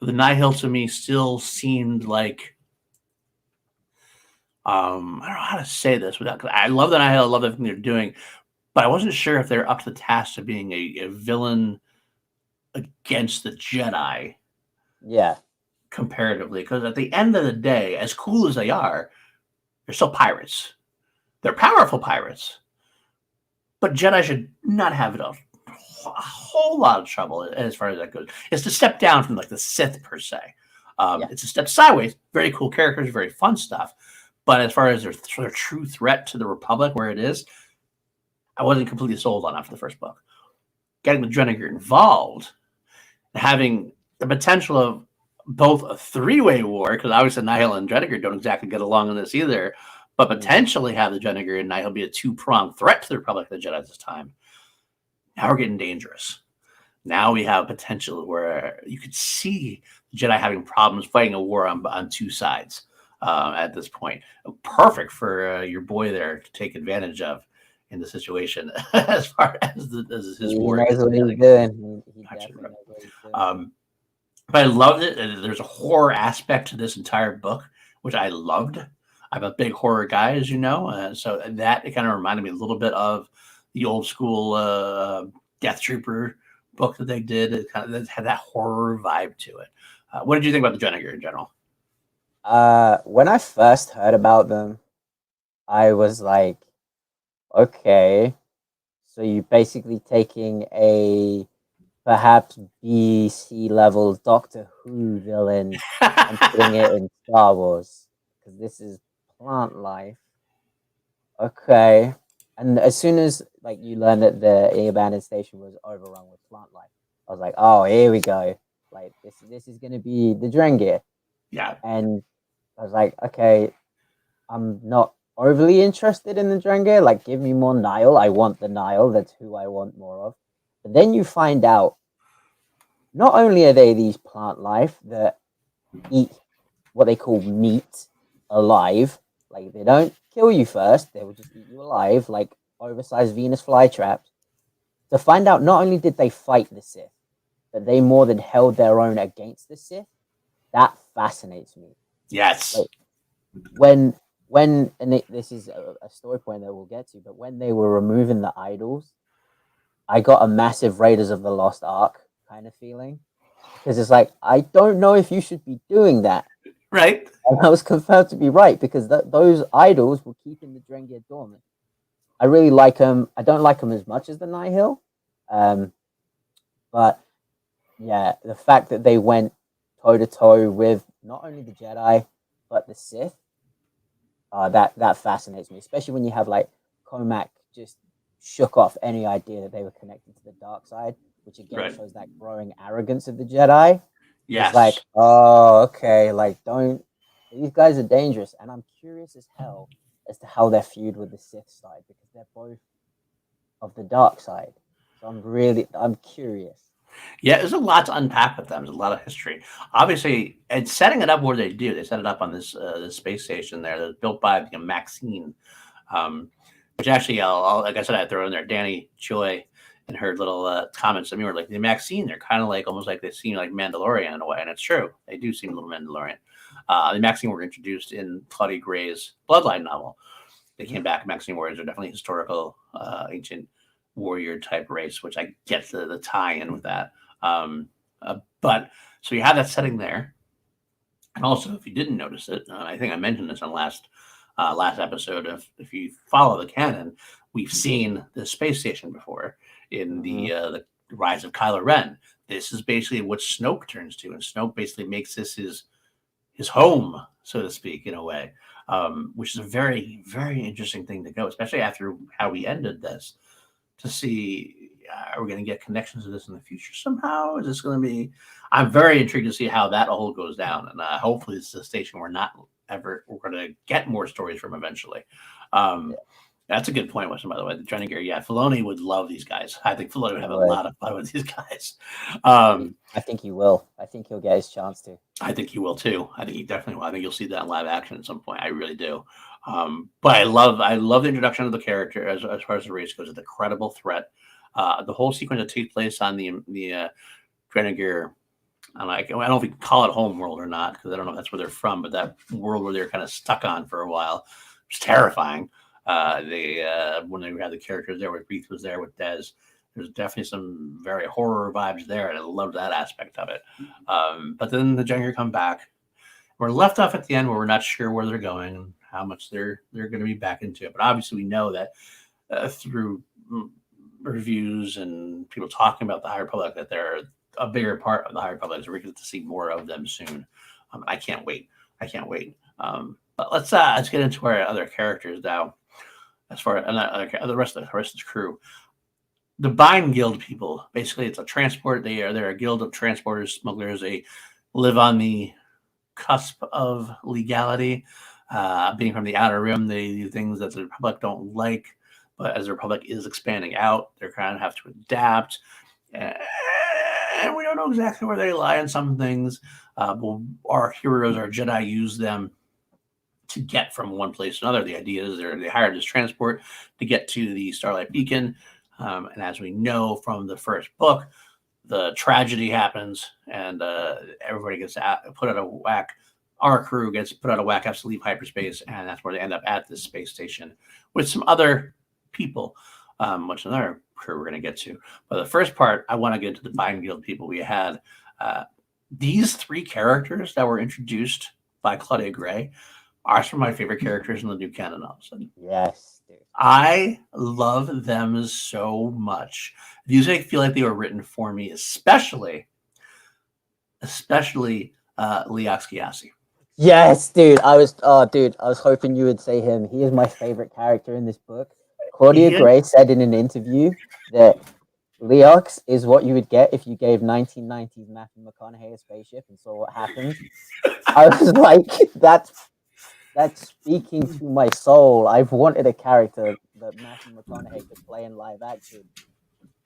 but the Nihil to me still seemed like. I don't know how to say this without. Cause I love the Nihil. I love everything they're doing, but I wasn't sure if they're up to the task of being a villain against the Jedi. Yeah. Comparatively, because at the end of the day, as cool as they are, they're still pirates. They're powerful pirates, but Jedi should not have a whole lot of trouble as far as that goes. It's to step down from like the Sith per se. It's a step sideways. Very cool characters, very fun stuff. But as far as their true threat to the Republic, where it is, I wasn't completely sold on after the first book. Getting the Drenagir involved, having the potential of both a three-way war, because obviously Nihil and Drenagir don't exactly get along in this either, but potentially have the Drenagir and Nihil be a two-pronged threat to the Republic of the Jedi at this time. Now we're getting dangerous. Now we have potential where you could see the Jedi having problems fighting a war on two sides. At this point, perfect for your boy there to take advantage of in the situation as far as his war. He knows what he's doing. But I loved it. There's a horror aspect to this entire book, which I loved. I'm a big horror guy, as you know, so that it kind of reminded me a little bit of the old school Death Trooper book that they did. It kind of had that horror vibe to it. What did you think about the Drenagir in general? When I first heard about them, I was like, okay, so you're basically taking a perhaps B, C level Doctor Who villain and putting it in Star Wars, because this is plant life. Okay. And as soon as like you learn that the abandoned station was overrun with plant life, I was like, oh, here we go. Like this is gonna be the Drengir. Yeah. And I was like, okay, I'm not overly interested in the Drengir. Like, give me more Nihil. I want the Nihil. That's who I want more of. But then you find out, not only are they these plant life that eat what they call meat alive, like they don't kill you first, they will just eat you alive, like oversized Venus flytraps. To find out not only did they fight the Sith, but they more than held their own against the Sith, that fascinates me. Yes. Like, this is a story point that we'll get to, but when they were removing the idols, I got a massive Raiders of the Lost Ark kind of feeling. Because it's like, I don't know if you should be doing that. Right. And I was confirmed to be right, because those idols were keeping the Drengir dormant. I really like them. I don't like them as much as the Nihil. But yeah, the fact that they went toe-to-toe with not only the Jedi, but the Sith, that fascinates me, especially when you have like Comac just shook off any idea that they were connected to the dark side, which again shows that growing arrogance of the Jedi. Yes. It's like, oh, okay, like don't These guys are dangerous, and I'm curious as hell as to how their feud with the Sith side, because they're both of the dark side. So I'm curious. Yeah, there's a lot to unpack with them. There's a lot of history. Obviously, and setting it up where they do, they set it up on this space station there that's built by Maxine, um, which actually, like I said, I throw in there Danny Joy and her little comments to me were like the Maxine. They're kind of like almost like they seem like Mandalorian in a way, and it's true. They do seem a little Mandalorian. The Maxine were introduced in Claudia Gray's Bloodline novel. They came back. Maxine warriors are definitely historical, ancient warrior type race, which I get the tie in with that. But so you have that setting there, and also if you didn't notice it, I think I mentioned this on last episode. If you follow the canon, we've seen the space station before in the Rise of Kylo Ren. This is basically what Snoke turns to, and Snoke basically makes this his home, so to speak, in a way, which is a very, very interesting thing to go, especially after how we ended this, to see, are we going to get connections to this in the future somehow? Is this going to be, I'm very intrigued to see how that all goes down. And hopefully this is a station we're going to get more stories from eventually. That's a good point, Weston, by the way. The training gear. Yeah, Filoni would love these guys. I think Filoni would have a lot of fun with these guys. I think he will. I think he'll get his chance to. I think he will too. I think he definitely will. I think you'll see that in live action at some point. I really do. But I love the introduction of the character as far as the race goes. It's a credible threat. The whole sequence that takes place on the training gear. I don't know if we can call it home world or not, because I don't know if that's where they're from, but that world where they're kind of stuck on for a while. It's terrifying. When they had the characters there, with Breath was there with Des, there's definitely some very horror vibes there, and I love that aspect of it. But then the Jengar come back. We're left off at the end where we're not sure where they're going and how much they're going to be back into it. But obviously, we know that through reviews and people talking about the High Republic, that they're a bigger part of the High Republic. So we're going to see more of them soon. I can't wait. But let's get into our other characters now. As far as the rest of the crew, the Bind Guild people, basically, it's a transport. They're a guild of transporters, smugglers. They live on the cusp of legality. Being from the Outer Rim, they do things that the Republic don't like. But as the Republic is expanding out, they're kind of have to adapt. And we don't know exactly where they lie on some things. But our heroes, our Jedi, use them to get from one place to another. The idea is they hired this transport to get to the Starlight Beacon. And as we know from the first book, the tragedy happens and everybody gets put out of whack. Our crew gets put out of whack, has to leave hyperspace, and that's where they end up at this space station with some other people, which another crew we're going to get to. But the first part, I want to get to the Bind Guild people. We had these three characters that were introduced by Claudia Gray are some of my favorite characters in the new canon. All of a sudden. Yes, dude. I love them so much. These I feel like they were written for me, especially Leox Gyasi. Yes, dude. I was hoping you would say him. He is my favorite character in this book. Claudia Gray said in an interview that Leox is what you would get if you gave 1990s Matthew McConaughey a spaceship and saw what happened. I was like, that's speaking to my soul. I've wanted a character that Matthew McConaughey could play in live action,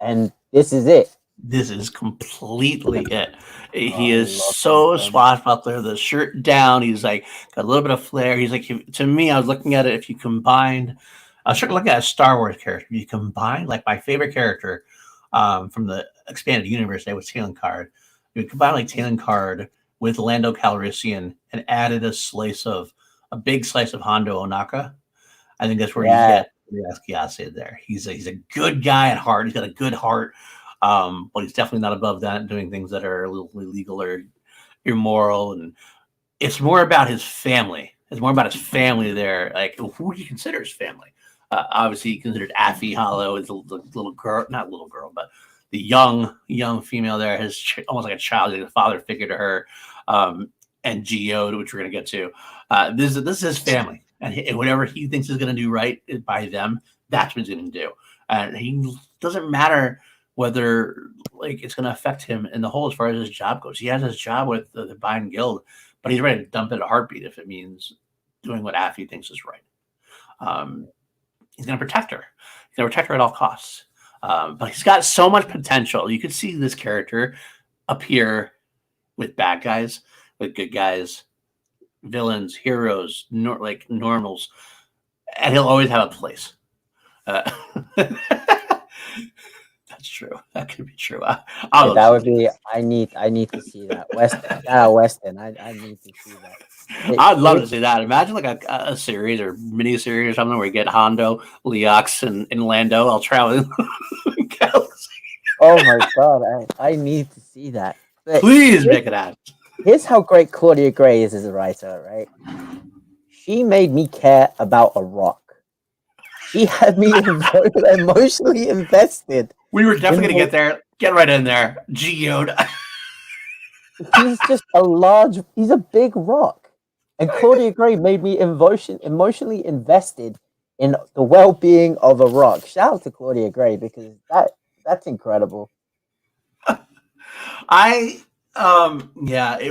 and this is it. This is completely it. He is so swashbuckler, the shirt down. He's like got a little bit of flair. He's like, to me, I was looking at it. If you combined, I was looking at a Star Wars character. You combine, like my favorite character from the expanded universe, there was Talon Card. You would combine like Talon Card with Lando Calrissian and added a big slice of Hondo Onaka. I think that's where you get Gyasi there. He's a good guy at heart. He's got a good heart. But he's definitely not above that, doing things that are a little illegal or immoral. And it's more about his family. It's more about his family there. Like, who do you consider his family? Obviously, he considered Affie Hollow as the little girl, not little girl, but the young female there. His almost like a child, like a father figure to her. And Geode, which we're going to get to. This is his family. And whatever he thinks is going to do right by them, that's what he's going to do. And he doesn't matter whether like it's going to affect him in the whole as far as his job goes. He has his job with the Bind Guild, but he's ready to dump it at a heartbeat if it means doing what Affy thinks is right. He's going to protect her. He's going to protect her at all costs. But he's got so much potential. You could see this character appear with bad guys, with good guys, villains, heroes, normals, and he'll always have a place. That's true. That could be true. That would be. I need to see that. Weston. I need to see that. I'd love to see that. Imagine like a series or mini series or something where you get Hondo, Leox, and Lando all traveling the galaxy. Oh my god! I need to see that. But please make it happen. Here's how great Claudia Gray is as a writer, right? She made me care about a rock. She had me emotionally invested. We were definitely going to get there. Get right in there. Geode. He's just he's a big rock. And Claudia Gray made me emotionally invested in the well-being of a rock. Shout out to Claudia Gray because that's incredible. It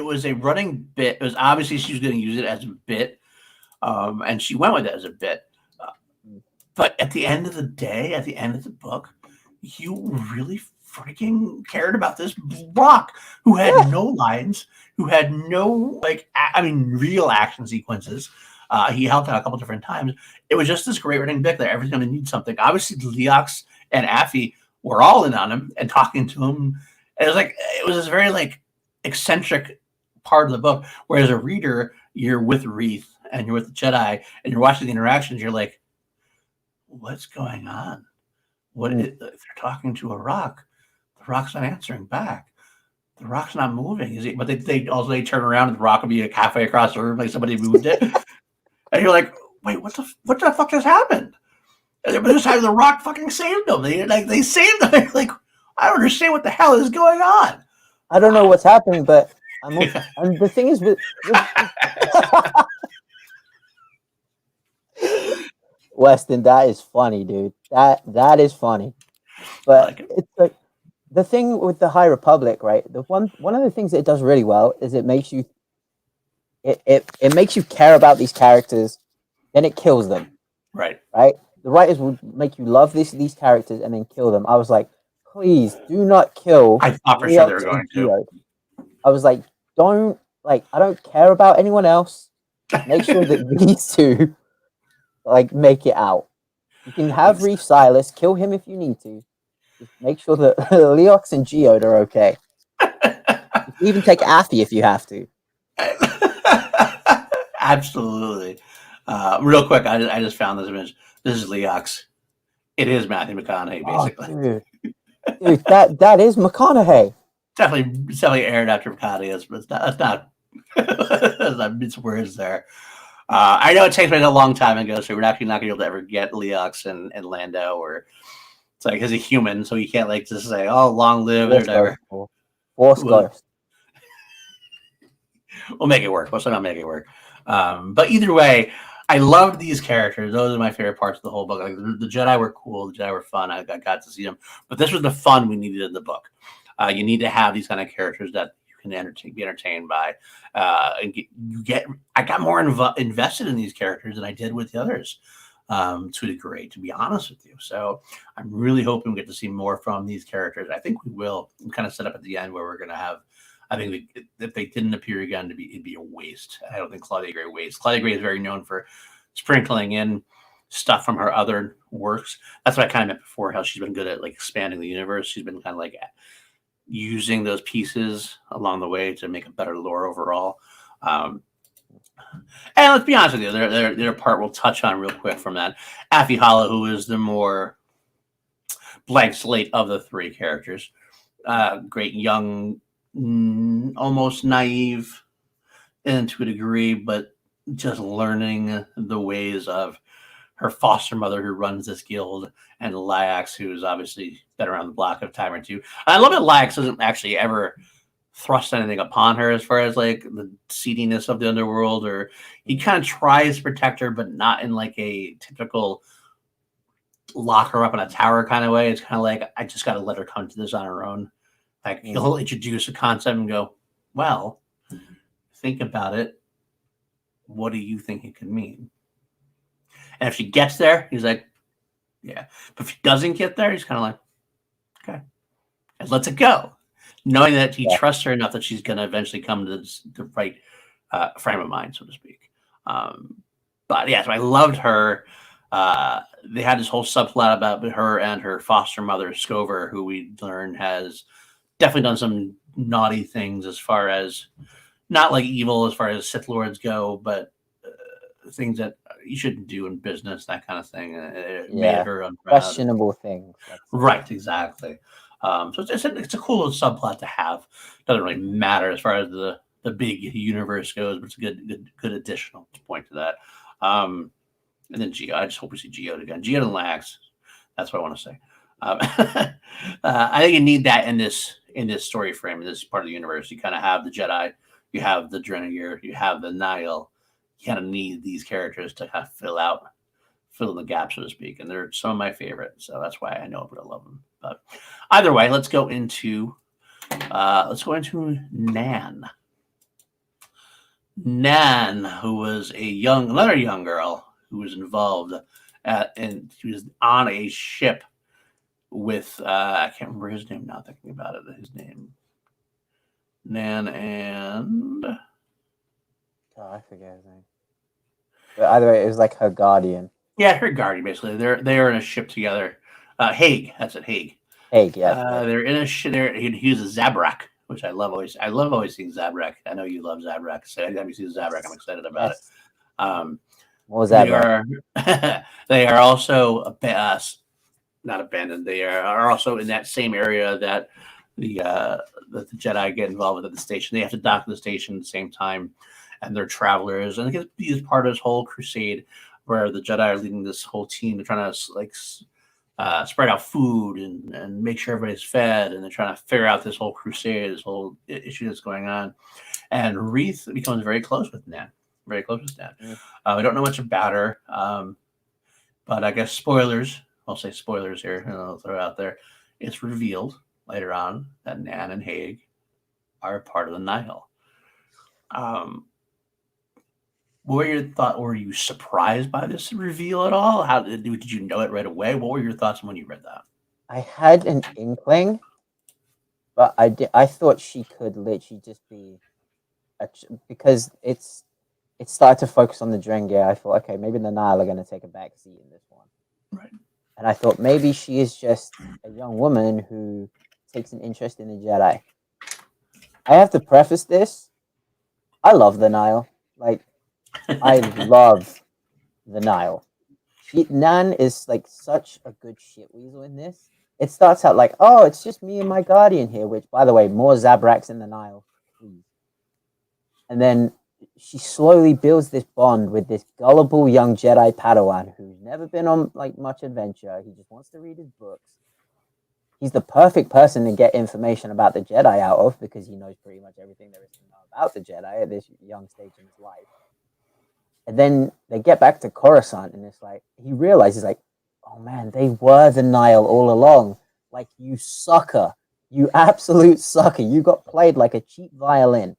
was a running bit. It was obviously she was going to use it as a bit, and she went with it as a bit. But at the end of the day, at the end of the book, you really freaking cared about this rock who had no lines, who had no real action sequences. He helped out a couple different times. It was just this great running bit that everyone's going to need something. Obviously, Leox and Affy were all in on him and talking to him. And it was this very eccentric part of the book. Whereas a reader, you're with Wreath and you're with the Jedi and you're watching the interactions. You're like, what's going on? They're talking to a rock. The rock's not answering back. The rock's not moving. Is it? But they turn around and the rock will be halfway across the room, like somebody moved it. And you're like, wait, what the fuck just happened? And this time the rock fucking saved them. They saved them. They're like, I don't understand what the hell is going on. I don't know what's happening, but and the thing is with Weston, that is funny, dude. That is funny. But it's like the thing with the High Republic, right? One of the things that it does really well is it makes you care about these characters, then it kills them. Right. The writers would make you love these characters and then kill them. I was like, please do not kill. I thought for sure they were going to. I was like, I don't care about anyone else. Make sure that these two make it out. You can have Reef Silas, kill him if you need to. Just make sure that Leox and Geode are okay. You can even take Affy if you have to. Absolutely. Real quick, I just found this image. This is Leox. It is Matthew McConaughey, basically. Dude, that is McConaughey. Definitely aired after McConaughey, but that's not it's words there. I know it takes me a long time ago, so we're actually not going to be able to ever get Leox and Lando, or it's like he's a human, so you can't just say, "Oh, long live" or whatever. Force Ghost. We'll make it work. We'll not make it work. But either way, I loved these characters. Those are my favorite parts of the whole book. Like the Jedi were cool. The Jedi were fun. I got to see them. But this was the fun we needed in the book. You need to have these kind of characters that you can be entertained by. I got more invested in these characters than I did with the others, to a degree, to be honest with you. So I'm really hoping we get to see more from these characters. I think we will. I'm kind of set up at the end where we're going to have. I think if they didn't appear again, it'd be a waste. I don't think Claudia Gray wastes. Claudia Gray is very known for sprinkling in stuff from her other works. That's what I kind of meant before, how she's been good at expanding the universe. She's been kind of using those pieces along the way to make a better lore overall. And let's be honest with you, their part we'll touch on real quick from that. Affy Hollow, who is the more blank slate of the three characters. Great young, almost naive and to a degree, but just learning the ways of her foster mother who runs this guild, and Lyax, who's obviously been around the block a time or two. I love that Lyax doesn't actually ever thrust anything upon her as far as the seediness of the underworld, or he kind of tries to protect her, but not in a typical lock her up in a tower kind of way. It's kind of I just got to let her come to this on her own. He'll introduce a concept and go, well, think about it. What do you think it could mean? And if she gets there, he's like, yeah. But if he doesn't get there, he's kind of like, okay, and lets it go, knowing that he Yeah. trusts her enough that she's going to eventually come to the right frame of mind, so to speak. But yeah, so I loved her. They had this whole subplot about her and her foster mother, Scover, who we learned has definitely done some naughty things as far as not like evil as far as Sith Lords go, but things that you shouldn't do in business, that kind of thing. It made her unproud. Questionable things. Right, exactly. So it's a cool little subplot to have. Doesn't really matter as far as the big universe goes, but it's a good additional point to that. And then Geo, I just hope we see Geo again. Geo and Lax. That's what I want to say. I think you need that in this story frame, in this part of the universe. You kind of have the Jedi, you have the Drenagir, you have the Nihil. You kind of need these characters to kind of fill in the gap, so to speak. And they're some of my favorites, so that's why I know I'm gonna love them. But either way, let's go into Nan. Nan, who was another young girl who was involved and she was on a ship with I can't remember his name now. Thinking about it, his name Nan and I forget his name. But either way, it was like her guardian. Yeah, her guardian. Basically, they're in a ship together. Haig, that's it. Haig. Haig, yeah. They're in a ship. He uses Zabrak, which I love always. I love always seeing Zabrak. I know you love Zabrak. So anytime you see Zabrak, I'm excited about it. What was that? They are also not abandoned. They are also in that same area that the Jedi get involved with at the station. They have to dock at the station at the same time, and they're travelers. And it is part of this whole crusade where the Jedi are leading this whole team. They're trying to spread out food and make sure everybody's fed, and they're trying to figure out this whole crusade, this whole issue that's going on. And Reith becomes very close with Nan. Very close with Nan. We don't know much about her, but I guess spoilers. I'll say spoilers here, and I'll throw it out there. It's revealed later on that Nan and Haig are part of the Nihil. What were your thoughts? Were you surprised by this reveal at all? How did you know it right away? What were your thoughts when you read that? I had an inkling, but I thought she could literally just be, because it started to focus on the Drengir. I thought, okay, maybe the Nihil are going to take a back seat in this one. Right. And I thought maybe she is just a young woman who takes an interest in the Jedi. I have to preface this. I love the Nihil. Like, I love the Nihil. Nan is like such a good shit weasel in this. It starts out like, oh, it's just me and my guardian here, which, by the way, more Zabraks in the Nihil, please. And then she slowly builds this bond with this gullible young Jedi Padawan who's never been on like much adventure. He just wants to read his books. He's the perfect person to get information about the Jedi out of, because he knows pretty much everything there is to know about the Jedi at this young stage in his life. And then they get back to Coruscant, and it's like he realizes, like, oh man, they were the Nihil all along. Like, you sucker, you absolute sucker, you got played like a cheap violin.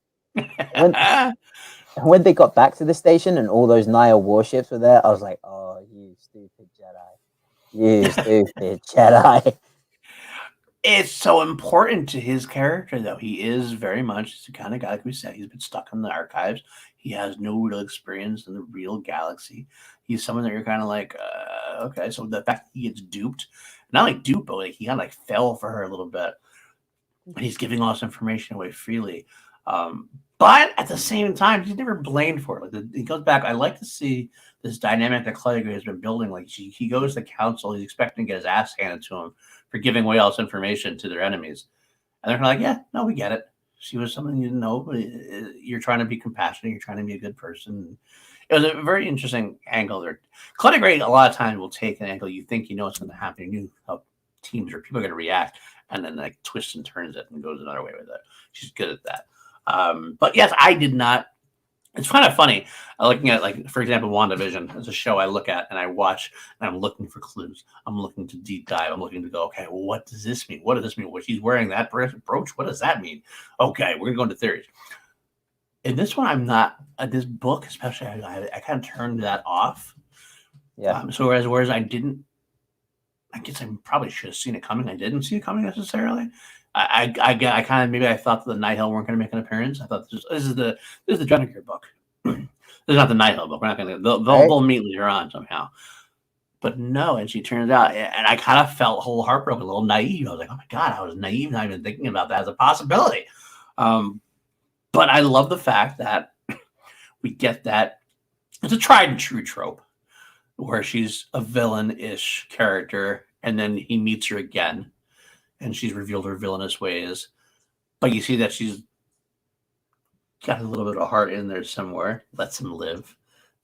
When they got back to the station and all those Nihil warships were there, I was like, oh, you stupid Jedi, you stupid Jedi. It's so important to his character, though. He is very much the kind of guy, like we said, he's been stuck in the archives. He has no real experience in the real galaxy. He's someone that you're kind of like, okay. So the fact that he gets duped, not like duped, but like he kind of like fell for her a little bit. And he's giving all this information away freely. But at the same time, he's never blamed for it. Like he goes back. I like to see this dynamic that Claudia has been building. Like he goes to council, he's expecting to get his ass handed to him for giving away all this information to their enemies. And they're like, yeah, no, we get it. She was someone you didn't know, but you're trying to be compassionate. You're trying to be a good person. It was a very interesting angle there. Claudia Gray, a lot of times, will take an angle you think you know what's going to happen. You knew how teams or people are going to react, and then like twists and turns it and goes another way with it. She's good at that. But yes, I did not. It's kind of funny looking at, like, for example, WandaVision is a show I look at and I watch, and I'm looking for clues. I'm looking to deep dive. I'm looking to go, okay, well, what does this mean? What does this mean? Well, she's wearing that brooch. What does that mean? Okay, we're going to go into theories. In this one, I'm not. This book, especially, I kind of turned that off. Yeah. So whereas I didn't, I guess I probably should have seen it coming. I didn't see it coming necessarily. I kind of maybe I thought that the Nihil weren't going to make an appearance. I thought this is the Jennifer book. This is not the Nihil book. We're not going to. They'll meet later on somehow. But no, and she turns out, and I kind of felt whole heartbroken, a little naive. I was like, oh my god, I was naive, not even thinking about that as a possibility. But I love the fact that we get that it's a tried and true trope where she's a villain-ish character, and then he meets her again, and she's revealed her villainous ways. But you see that she's got a little bit of heart in there somewhere. Lets him live,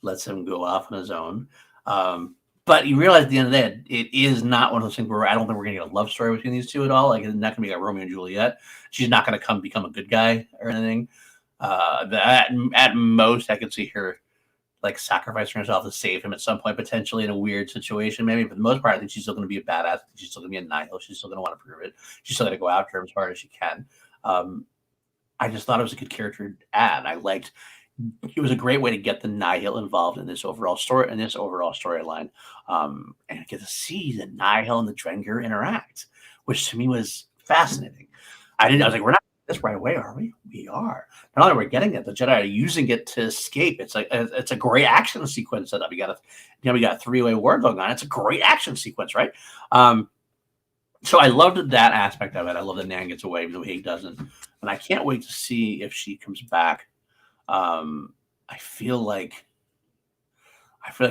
lets him go off on his own. But you realize at the end of the day, it is not one of those things where I don't think we're going to get a love story between these two at all. Like, it's not going to be like Romeo and Juliet. She's not going to become a good guy or anything. At most, I could see her like sacrificing herself to save him at some point, potentially in a weird situation, maybe. But for the most part, I think she's still going to be a badass. She's still going to be a nihil. She's still going to want to prove it. She's still going to go after him as hard as she can. I just thought it was a good character to add. I liked. It was a great way to get the nihil involved in this overall storyline, and get to see the nihil and the Drengur interact, which to me was fascinating. I was like, we're not this right away, are we? We are. Not only are we getting it, the Jedi are using it to escape. It's like it's a great action sequence setup. We got a three-way war going on. It's a great action sequence, right? So I loved that aspect of it. I love that Nan gets away the way he doesn't, and I can't wait to see if she comes back. I feel like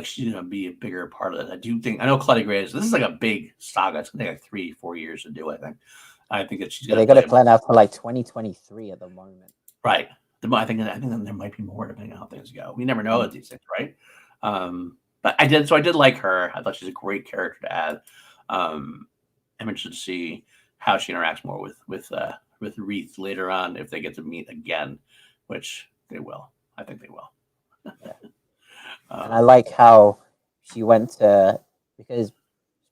she's gonna be a bigger part of it. I know Claudia Gray this is like a big saga. It's gonna take like 3-4 years to do. I think that she's gonna. They got it planned out for like 2023 at the moment. Right. I think there might be more depending on how things go. We never know with these things, right? But I did like her. I thought she's a great character to add. I'm interested to see how she interacts more with Reith later on if they get to meet again, which they will. I think they will. And I like how she went to, because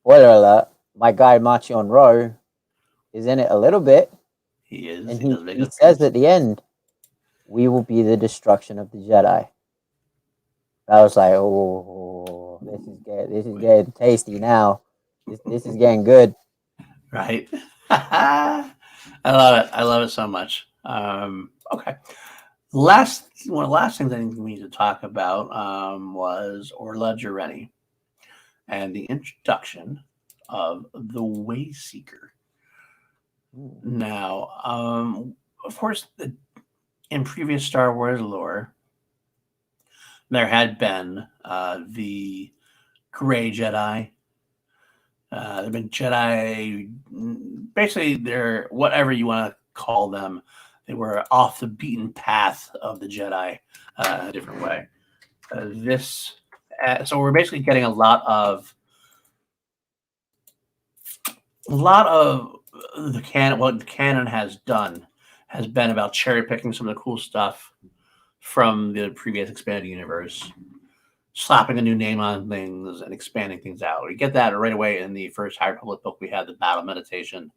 spoiler alert, my guy Marchion Rowe is in it a little bit. He is. And he says at the end, "We will be the destruction of the Jedi." I was like, "Oh, this is getting tasty now. This is getting good." Right. I love it. I love it so much. Okay. One of the last things I think we need to talk about was Orla Jareni and the introduction of the Wayseeker. Now, of course, in previous Star Wars lore, there had been the Gray Jedi. There have been Jedi, basically, they're whatever you want to call them. They were off the beaten path of the Jedi a different way. So we're basically getting a lot of the canon. What the canon has done has been about cherry picking some of the cool stuff from the previous expanded universe, slapping a new name on things and expanding things out. We get that right away in the first High Republic book. We had the battle meditation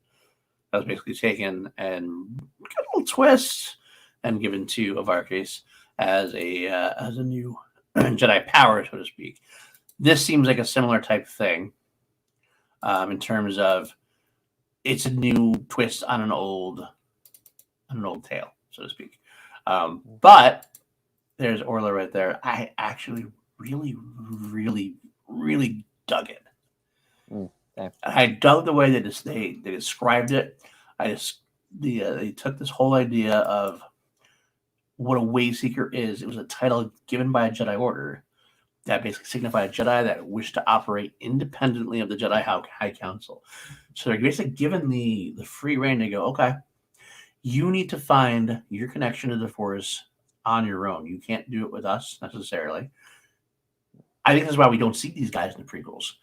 that was basically taken and got a little twist and given to Avarkis as a new Jedi power, so to speak. This seems like a similar type thing in terms of it's a new twist on an old tale, so to speak. But there's Orla right there. I actually really, really, really dug it. Okay. I dug the way they described it. They took this whole idea of what a Wayseeker is. It was a title given by a Jedi Order that basically signified a Jedi that wished to operate independently of the Jedi High Council. So they're basically given the free reign to go, okay, you need to find your connection to the Force on your own. You can't do it with us necessarily. I think that's why we don't see these guys in the prequels.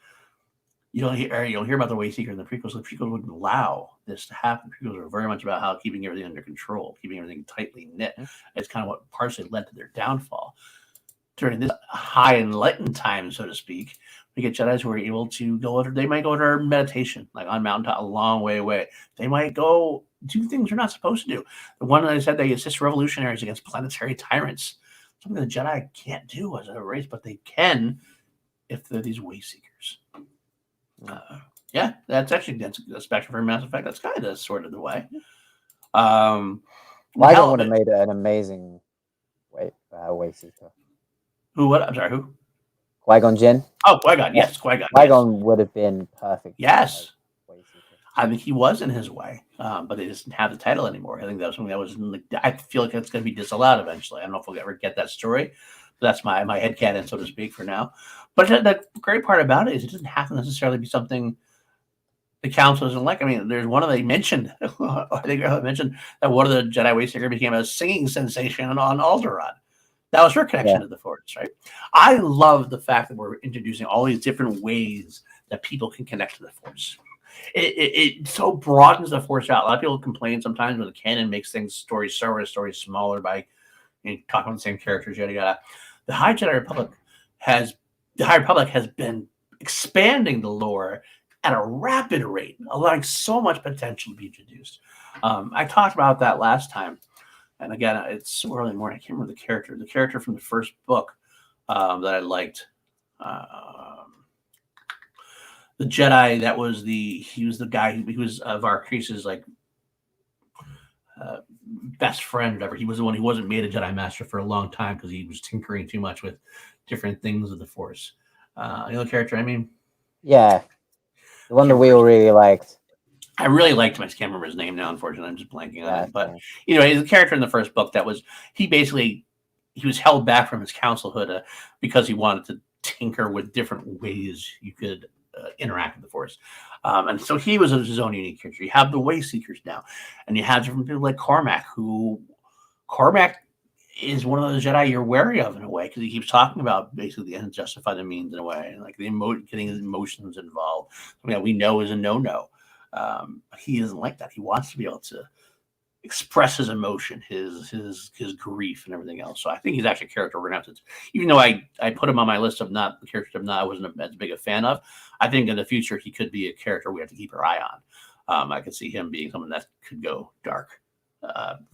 You'll hear about the Wayseeker in the prequels. The prequels wouldn't allow this to happen. The prequels are very much about how keeping everything under control, keeping everything tightly knit. It's kind of what partially led to their downfall. During this high enlightened time, so to speak, we get Jedis who are able to go under. They might go under meditation, like on mountaintop, a long way away. They might go do things they're not supposed to do. The one that I said they assist revolutionaries against planetary tyrants, something the Jedi can't do as a race, but they can if they're these Wayseekers. Yeah, that's a spectrum for Mass Effect. That's kind of sort of the way. Qui-Gon would have made an amazing Wayseeker. Who? What? I'm sorry. Who? Qui-Gon Jinn. Oh, Qui-Gon. Yes, Qui-Gon. Qui-Gon would have been perfect. Yes. I think he was in his way, but they just didn't have the title anymore. I think that was something that was. I feel like it's going to be disallowed eventually. I don't know if we'll ever get that story. But that's my headcanon, so to speak, for now. But the great part about it is it doesn't have to necessarily be something the council doesn't like. I mean, there's one of they mentioned. I think I mentioned that one of the Jedi Wayseeker became a singing sensation on Alderaan. That was her connection to the Force, right? I love the fact that we're introducing all these different ways that people can connect to the Force. It so broadens the Force out. A lot of people complain sometimes when the canon makes stories smaller by talking about the same characters, yada yada. The High Republic has been expanding the lore at a rapid rate, allowing so much potential to be introduced. I talked about that last time, and again, it's so early in the morning. I can't remember the character from the first book that I liked. The Jedi that was he was the guy who was Varkrese's best friend, whatever. He was the one who wasn't made a Jedi Master for a long time because he was tinkering too much with different things of the Force. You know the character I mean? Yeah. The one that we all really liked. I really liked him. I can't remember his name now, unfortunately. I'm just blanking on it. But he's a character in the first book that was he was held back from his councilhood because he wanted to tinker with different ways you could interact with the Force. And so he was his own unique character. You have the Wayseekers now, and you have different people like Cormac is one of those Jedi you're wary of in a way because he keeps talking about basically the ends justify the means in a way, and like getting his emotions involved. Something that we know is a no-no. He isn't like that. He wants to be able to express his emotion, his grief, and everything else. So I think he's actually a character we're gonna have to. Even though I put him on my list of not the characters I wasn't as big a fan of, I think in the future he could be a character we have to keep our eye on. I could see him being someone that could go dark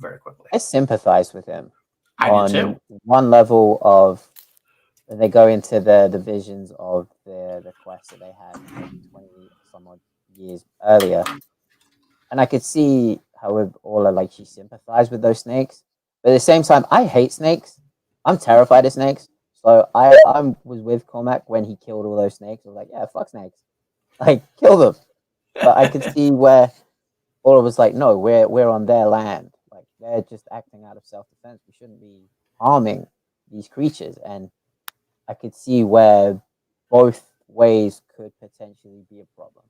very quickly. I sympathize with him. I do too. One level of when they go into the visions of the quest that they had 20 some odd years earlier, and I could see how Orla she sympathized with those snakes, but at the same time, I hate snakes. I'm terrified of snakes, so I was with Cormac when he killed all those snakes. I was like, yeah, fuck snakes, kill them. But I could see where Orla was like, no, we're on their land. They're just acting out of self-defense. We shouldn't be harming these creatures. And I could see where both ways could potentially be a problem.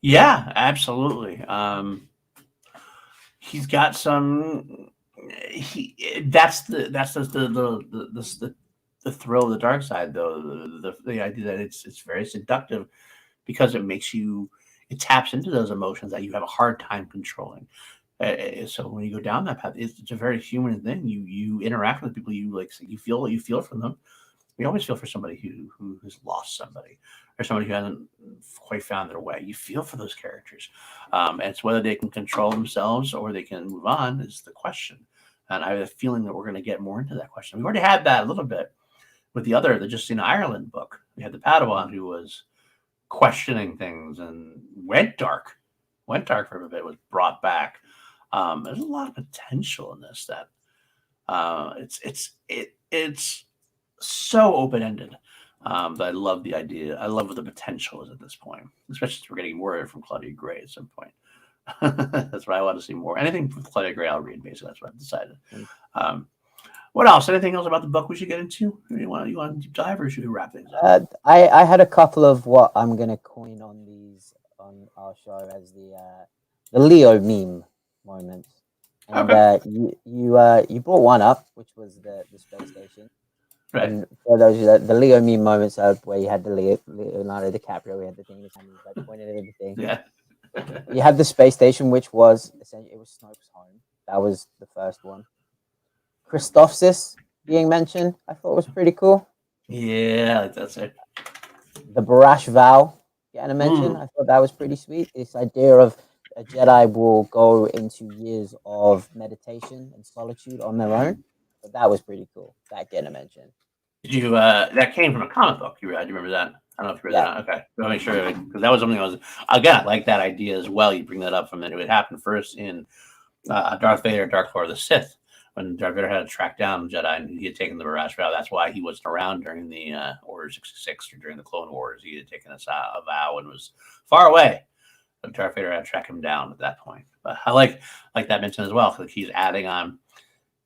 Yeah, absolutely. He's got some. That's the thrill of the dark side, though. The idea that it's very seductive because it taps into those emotions that you have a hard time controlling. So when you go down that path, it's a very human thing. You interact with people, you feel what you feel from them. We always feel for somebody who has lost somebody or somebody who hasn't quite found their way. You feel for those characters. And it's whether they can control themselves or they can move on is the question. And I have a feeling that we're going to get more into that question. We've already had that a little bit with the Just in Ireland book. We had the Padawan who was questioning things and went dark for a bit, was brought back. There's a lot of potential in this that it's so open-ended. But I love the idea. I love what the potential is at this point, especially since we're getting word from Claudia Gray at some point. That's what I want to see more. Anything with Claudia Gray, I'll read. Basically, that's what I've decided. What else? Anything else about the book we should get into? You want to deep dive, or should we wrap things up? I had a couple of what I'm going to coin on our show as the Leo meme moments. And you brought one up, which was the space station. Right. And for those the Leo meme moments of where you had the Leonardo DiCaprio, we had the thing in his hand, he was pointing at everything. Yeah. You had the space station, which was essentially Snoke's home. That was the first one. Christophsis being mentioned, I thought was pretty cool. Yeah, that's it. The Barash Vow getting a mention, I thought that was pretty sweet. This idea of a Jedi will go into years of meditation and solitude on their own. But that was pretty cool. That getting a mention. Did you? That came from a comic book you read. Do you remember that? I don't know if you read Yeah. that. Okay, I'll make sure because that was something I was again I like that idea as well. You bring that up from that it would happen first in Darth Vader, Dark Lord of the Sith, when Darth Vader had to track down Jedi and he had taken the Mirage vow. That's why he wasn't around during the Order 66 or during the Clone Wars. He had taken a vow and was far away. But Darth Vader had to track him down at that point. But I like that mention as well because he's adding on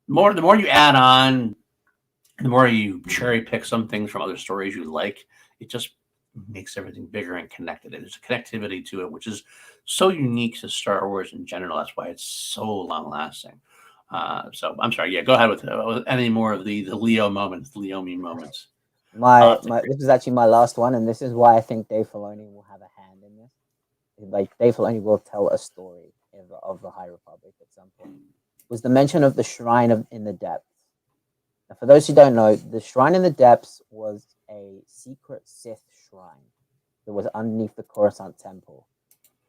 more. The more you add on, the more you cherry pick some things from other stories you like, it just makes everything bigger and connected. There's a connectivity to it, which is so unique to Star Wars in general. That's why it's so long lasting. So I'm sorry. Yeah, go ahead with any more of the Leo moments, the Leomi moments. This is actually my last one, and this is why I think Dave Filoni will have a hand in this. Like Dave Filoni will tell a story of the High Republic at some point. Was the mention of the Shrine in the Depths. Now, for those who don't know, the Shrine in the Depths was a secret Sith shrine that was underneath the Coruscant Temple.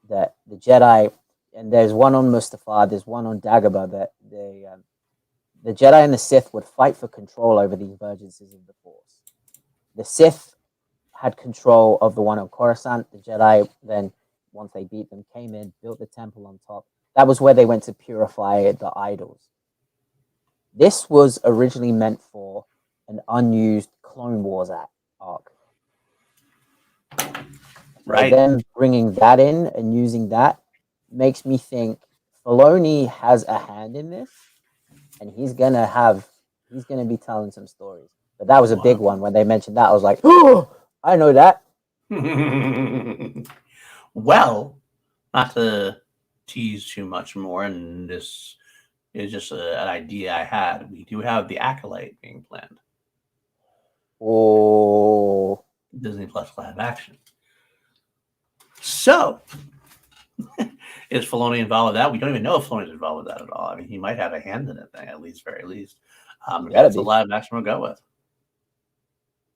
That the Jedi, and there's one on Mustafar, there's one on Dagobah, that the Jedi and the Sith would fight for control over these vergences of the Force. The Sith had control of the one on Coruscant. The Jedi then, once they beat them, came in, built the temple on top. That was where they went to purify the idols. This was originally meant for an unused Clone Wars arc. Right. So them bringing that in and using that makes me think Filoni has a hand in this, and he's gonna be telling some stories. But that was a big one when they mentioned that. I was like, oh, I know that. Well, not to tease too much more, and this is just an idea I had. We do have the Acolyte being planned. Oh, Disney Plus live action. So, is Filoni involved with that? We don't even know if Filoni's involved with that at all. I mean, he might have a hand in it, at least, very least. That's a live action we'll go with.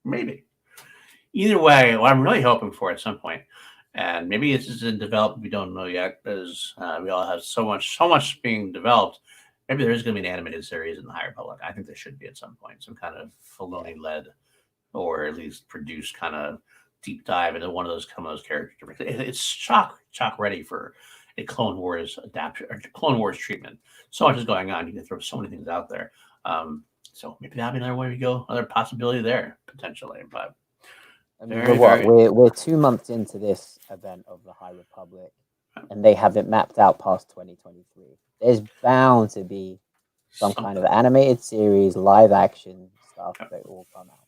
Maybe. Either way, what I'm really hoping for at some point, and maybe this is in development, we don't know yet, because we all have so much being developed. Maybe there is going to be an animated series in the High Republic. I think there should be at some point, some kind of Filoni-led, or at least produced kind of deep dive into one of those characters. It's chock ready for a Clone Wars adaptation or Clone Wars treatment. So much is going on. You can throw so many things out there. So maybe that'll be another way we go, another possibility there potentially. But I mean, we're 2 months into this event of the High Republic, and they haven't mapped out past 2023. There's bound to be some kind of animated series, live action stuff that will come out.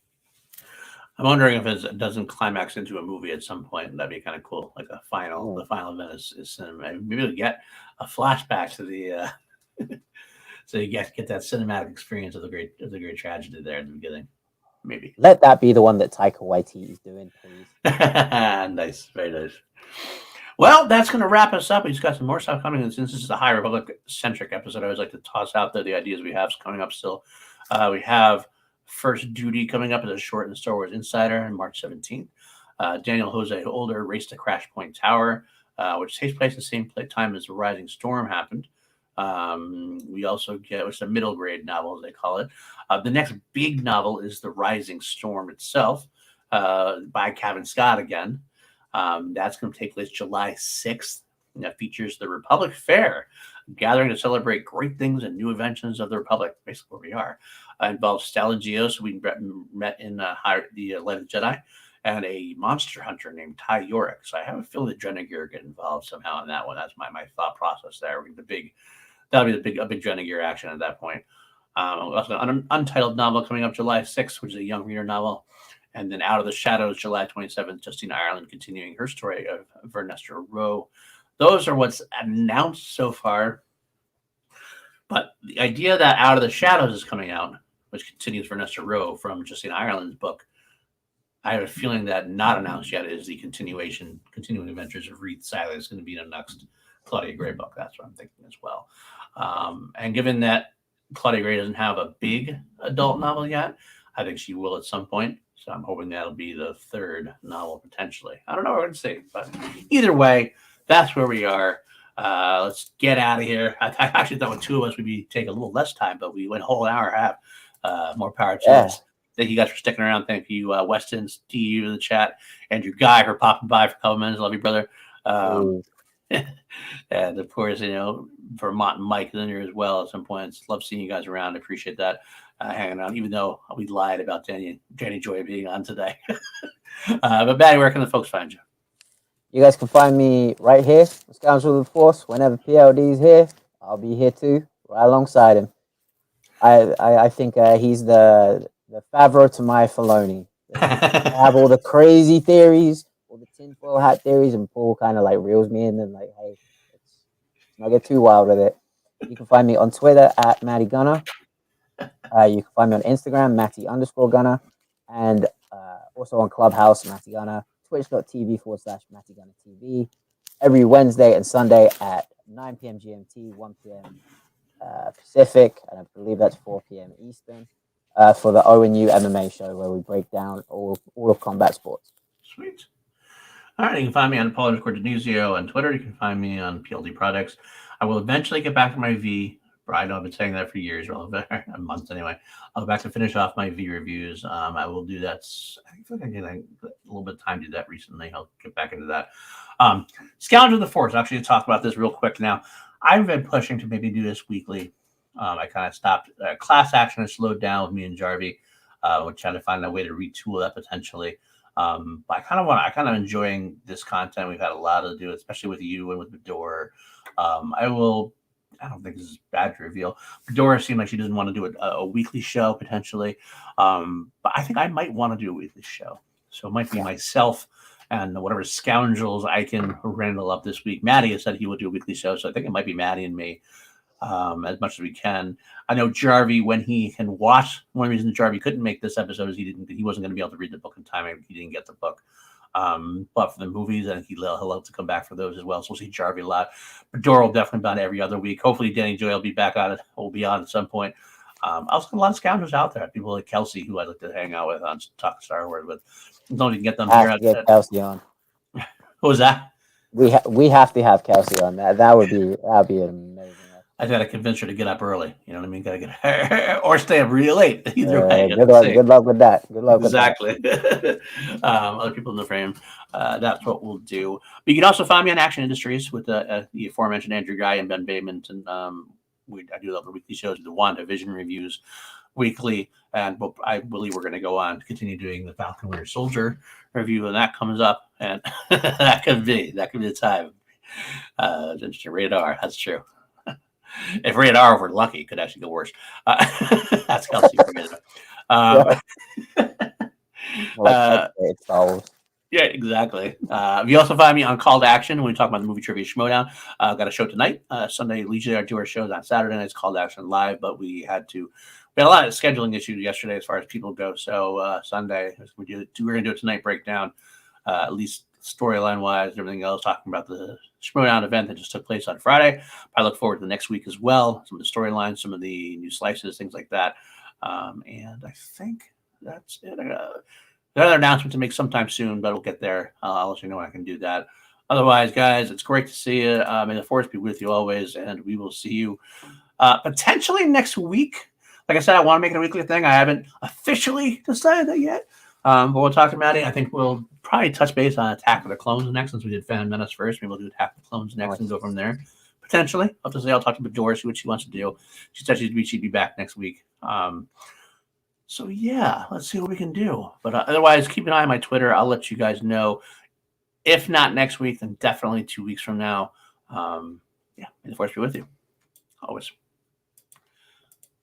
I'm wondering if it doesn't climax into a movie at some point. That'd be kind of cool, like the final event is cinema. Maybe we'll get a flashback to the so you get that cinematic experience of the great tragedy there at the beginning. Maybe let that be the one that Taika Waititi is doing, please. Nice, very nice. Well, that's going to wrap us up. We just got some more stuff coming, and since this is a High Republic centric episode, I always like to toss out there the ideas we have coming up. Still, we have First Duty coming up as a short in the Star Wars Insider on March 17th. Daniel Jose Older Race to Crash Point Tower, which takes place at the same time as the Rising Storm happened. We also get, which is a middle grade novel, as they call it. The next big novel is The Rising Storm itself, by Kevin Scott again. That's going to take place July 6th. And that features the Republic Fair, gathering to celebrate great things and new inventions of the Republic, basically where we are. Involves Stalin Geos, who we met in the Light of the Jedi, and a monster hunter named Ty Yorick. So I have a feeling that Drenagir get involved somehow in that one. That's my thought process there. That'll be a big Drenagir action at that point. Also an untitled novel coming up July 6th, which is a young reader novel. And then Out of the Shadows, July 27th, Justina Ireland continuing her story of Vernestra Rowe. Those are what's announced so far. But the idea that Out of the Shadows is coming out, which continues Vernestra Rowe from Justina Ireland's book, I have a feeling that not announced yet is the continuing adventures of Reed Siley is going to be in the next Claudia Gray book. That's what I'm thinking as well. And given that Claudia Gray doesn't have a big adult novel yet, I think she will at some point. So I'm hoping that'll be the third novel potentially. I don't know what we're going to see, but either way, that's where we are. Let's get out of here. I actually thought with two of us we'd be taking a little less time, but we went a whole hour and a half. More power to us. Thank you guys for sticking around. Thank you, Weston, Steve in the chat, and your guy for popping by for a couple minutes. Love you, brother. And of course, Vermont and Mike is in here as well at some points. Love seeing you guys around. I appreciate that hanging out, even though we lied about Danny Joy being on today. But Matty, where can the folks find you? You guys can find me right here, Scoundrels of the Force. Whenever PLD is here, I'll be here too, right alongside him. I think he's the Favreau to my Filoni. I have all the crazy theories, all the tinfoil hat theories, and Paul kind of like reels me in and like, hey, let's not get too wild with it. You can find me on Twitter at Matty Gunner. You can find me on Instagram, Matty_Gunner, and also on Clubhouse, Matty Gunner, twitch.tv/Matty Gunner TV. Every Wednesday and Sunday at 9 p.m. GMT, 1 p.m. Pacific, and I believe that's 4 p.m. Eastern, for the ONU MMA show where we break down all of combat sports. Sweet. All right, you can find me on Paul_Denizio on Twitter. You can find me on PLD Products. I will eventually get back to my V. I know I've been saying that for years, well, a month anyway. I'll go back to finish off my V reviews. I will do that. I feel like I did a little bit of time to do that recently. I'll get back into that. Scoundrels of the Force. Actually, to talk about this real quick now. I've been pushing to maybe do this weekly. I kind of stopped. Class action has slowed down with me and Jarvie. We're trying to find a way to retool that potentially. But I kind of enjoying this content. We've had a lot to do, especially with you and with Bedore. I don't think this is bad to reveal. Bedore seemed like she doesn't want to do a weekly show potentially. But I think I might want to do a weekly show. So it might be myself and whatever scoundrels I can wrangle up this week. Matty has said he would do a weekly show, so I think it might be Matty and me as much as we can. I know Jarvie, when he can watch, one reason Jarvie couldn't make this episode is he wasn't going to be able to read the book in time. He didn't get the book. But for the movies, I think he'll have to come back for those as well. So we'll see Jarvie a lot. Bedore will definitely be on every other week. Hopefully Danny Joy will be back on it. Will be on at some point. Also a lot of scoundrels out there. People like Kelsey, who I'd like to hang out with on Talk Star Wars with. As long as you can get them here. Get Kelsey on. What was that? We have to have Kelsey on. That would be amazing. I got to convince her to get up early. You know what I mean? Got to get her or stay up really late. Either way. Good luck with that. Good luck exactly. With that. Other people in the frame. That's what we'll do. But you can also find me on Action Industries with the aforementioned Andrew Guy and Ben Bateman. And I do love the weekly shows, the WandaVision reviews weekly. And I believe we're going to go on to continue doing the Falcon Winter Soldier review when that comes up. And that could be the time. Interesting. Rated R. That's true. If Rated R were lucky, it could actually go worse. That's Kelsey. Yeah, exactly. You also find me on Call to Action when we talk about the movie trivia Schmodown. Got a show tonight. Sunday, usually I do our shows on Saturday nights, Call to Action live, but we had a lot of scheduling issues yesterday as far as people go. So Sunday, we're going to do it tonight, breakdown, at least storyline wise and everything else, talking about the Schmodown event that just took place on Friday. I look forward to the next week as well. Some of the storylines, some of the new slices, things like that. And I think that's it. Another announcement to make sometime soon, but we'll get there. I'll let you know when I can do that. Otherwise, guys, it's great to see you. May the force be with you always, and we will see you potentially next week. Like I said, I want to make it a weekly thing. I haven't officially decided that yet. But we'll talk to Matty. I think we'll probably touch base on Attack of the Clones next, since we did Phantom Menace first. Maybe we'll do Attack of the Clones next and go from there. Potentially. I'll have to say I'll talk to Bedore, see what she wants to do. She said she'd be back next week. So yeah, let's see what we can do. But otherwise, keep an eye on my Twitter. I'll let you guys know. If not next week, then definitely 2 weeks from now. May the force be with you. Always.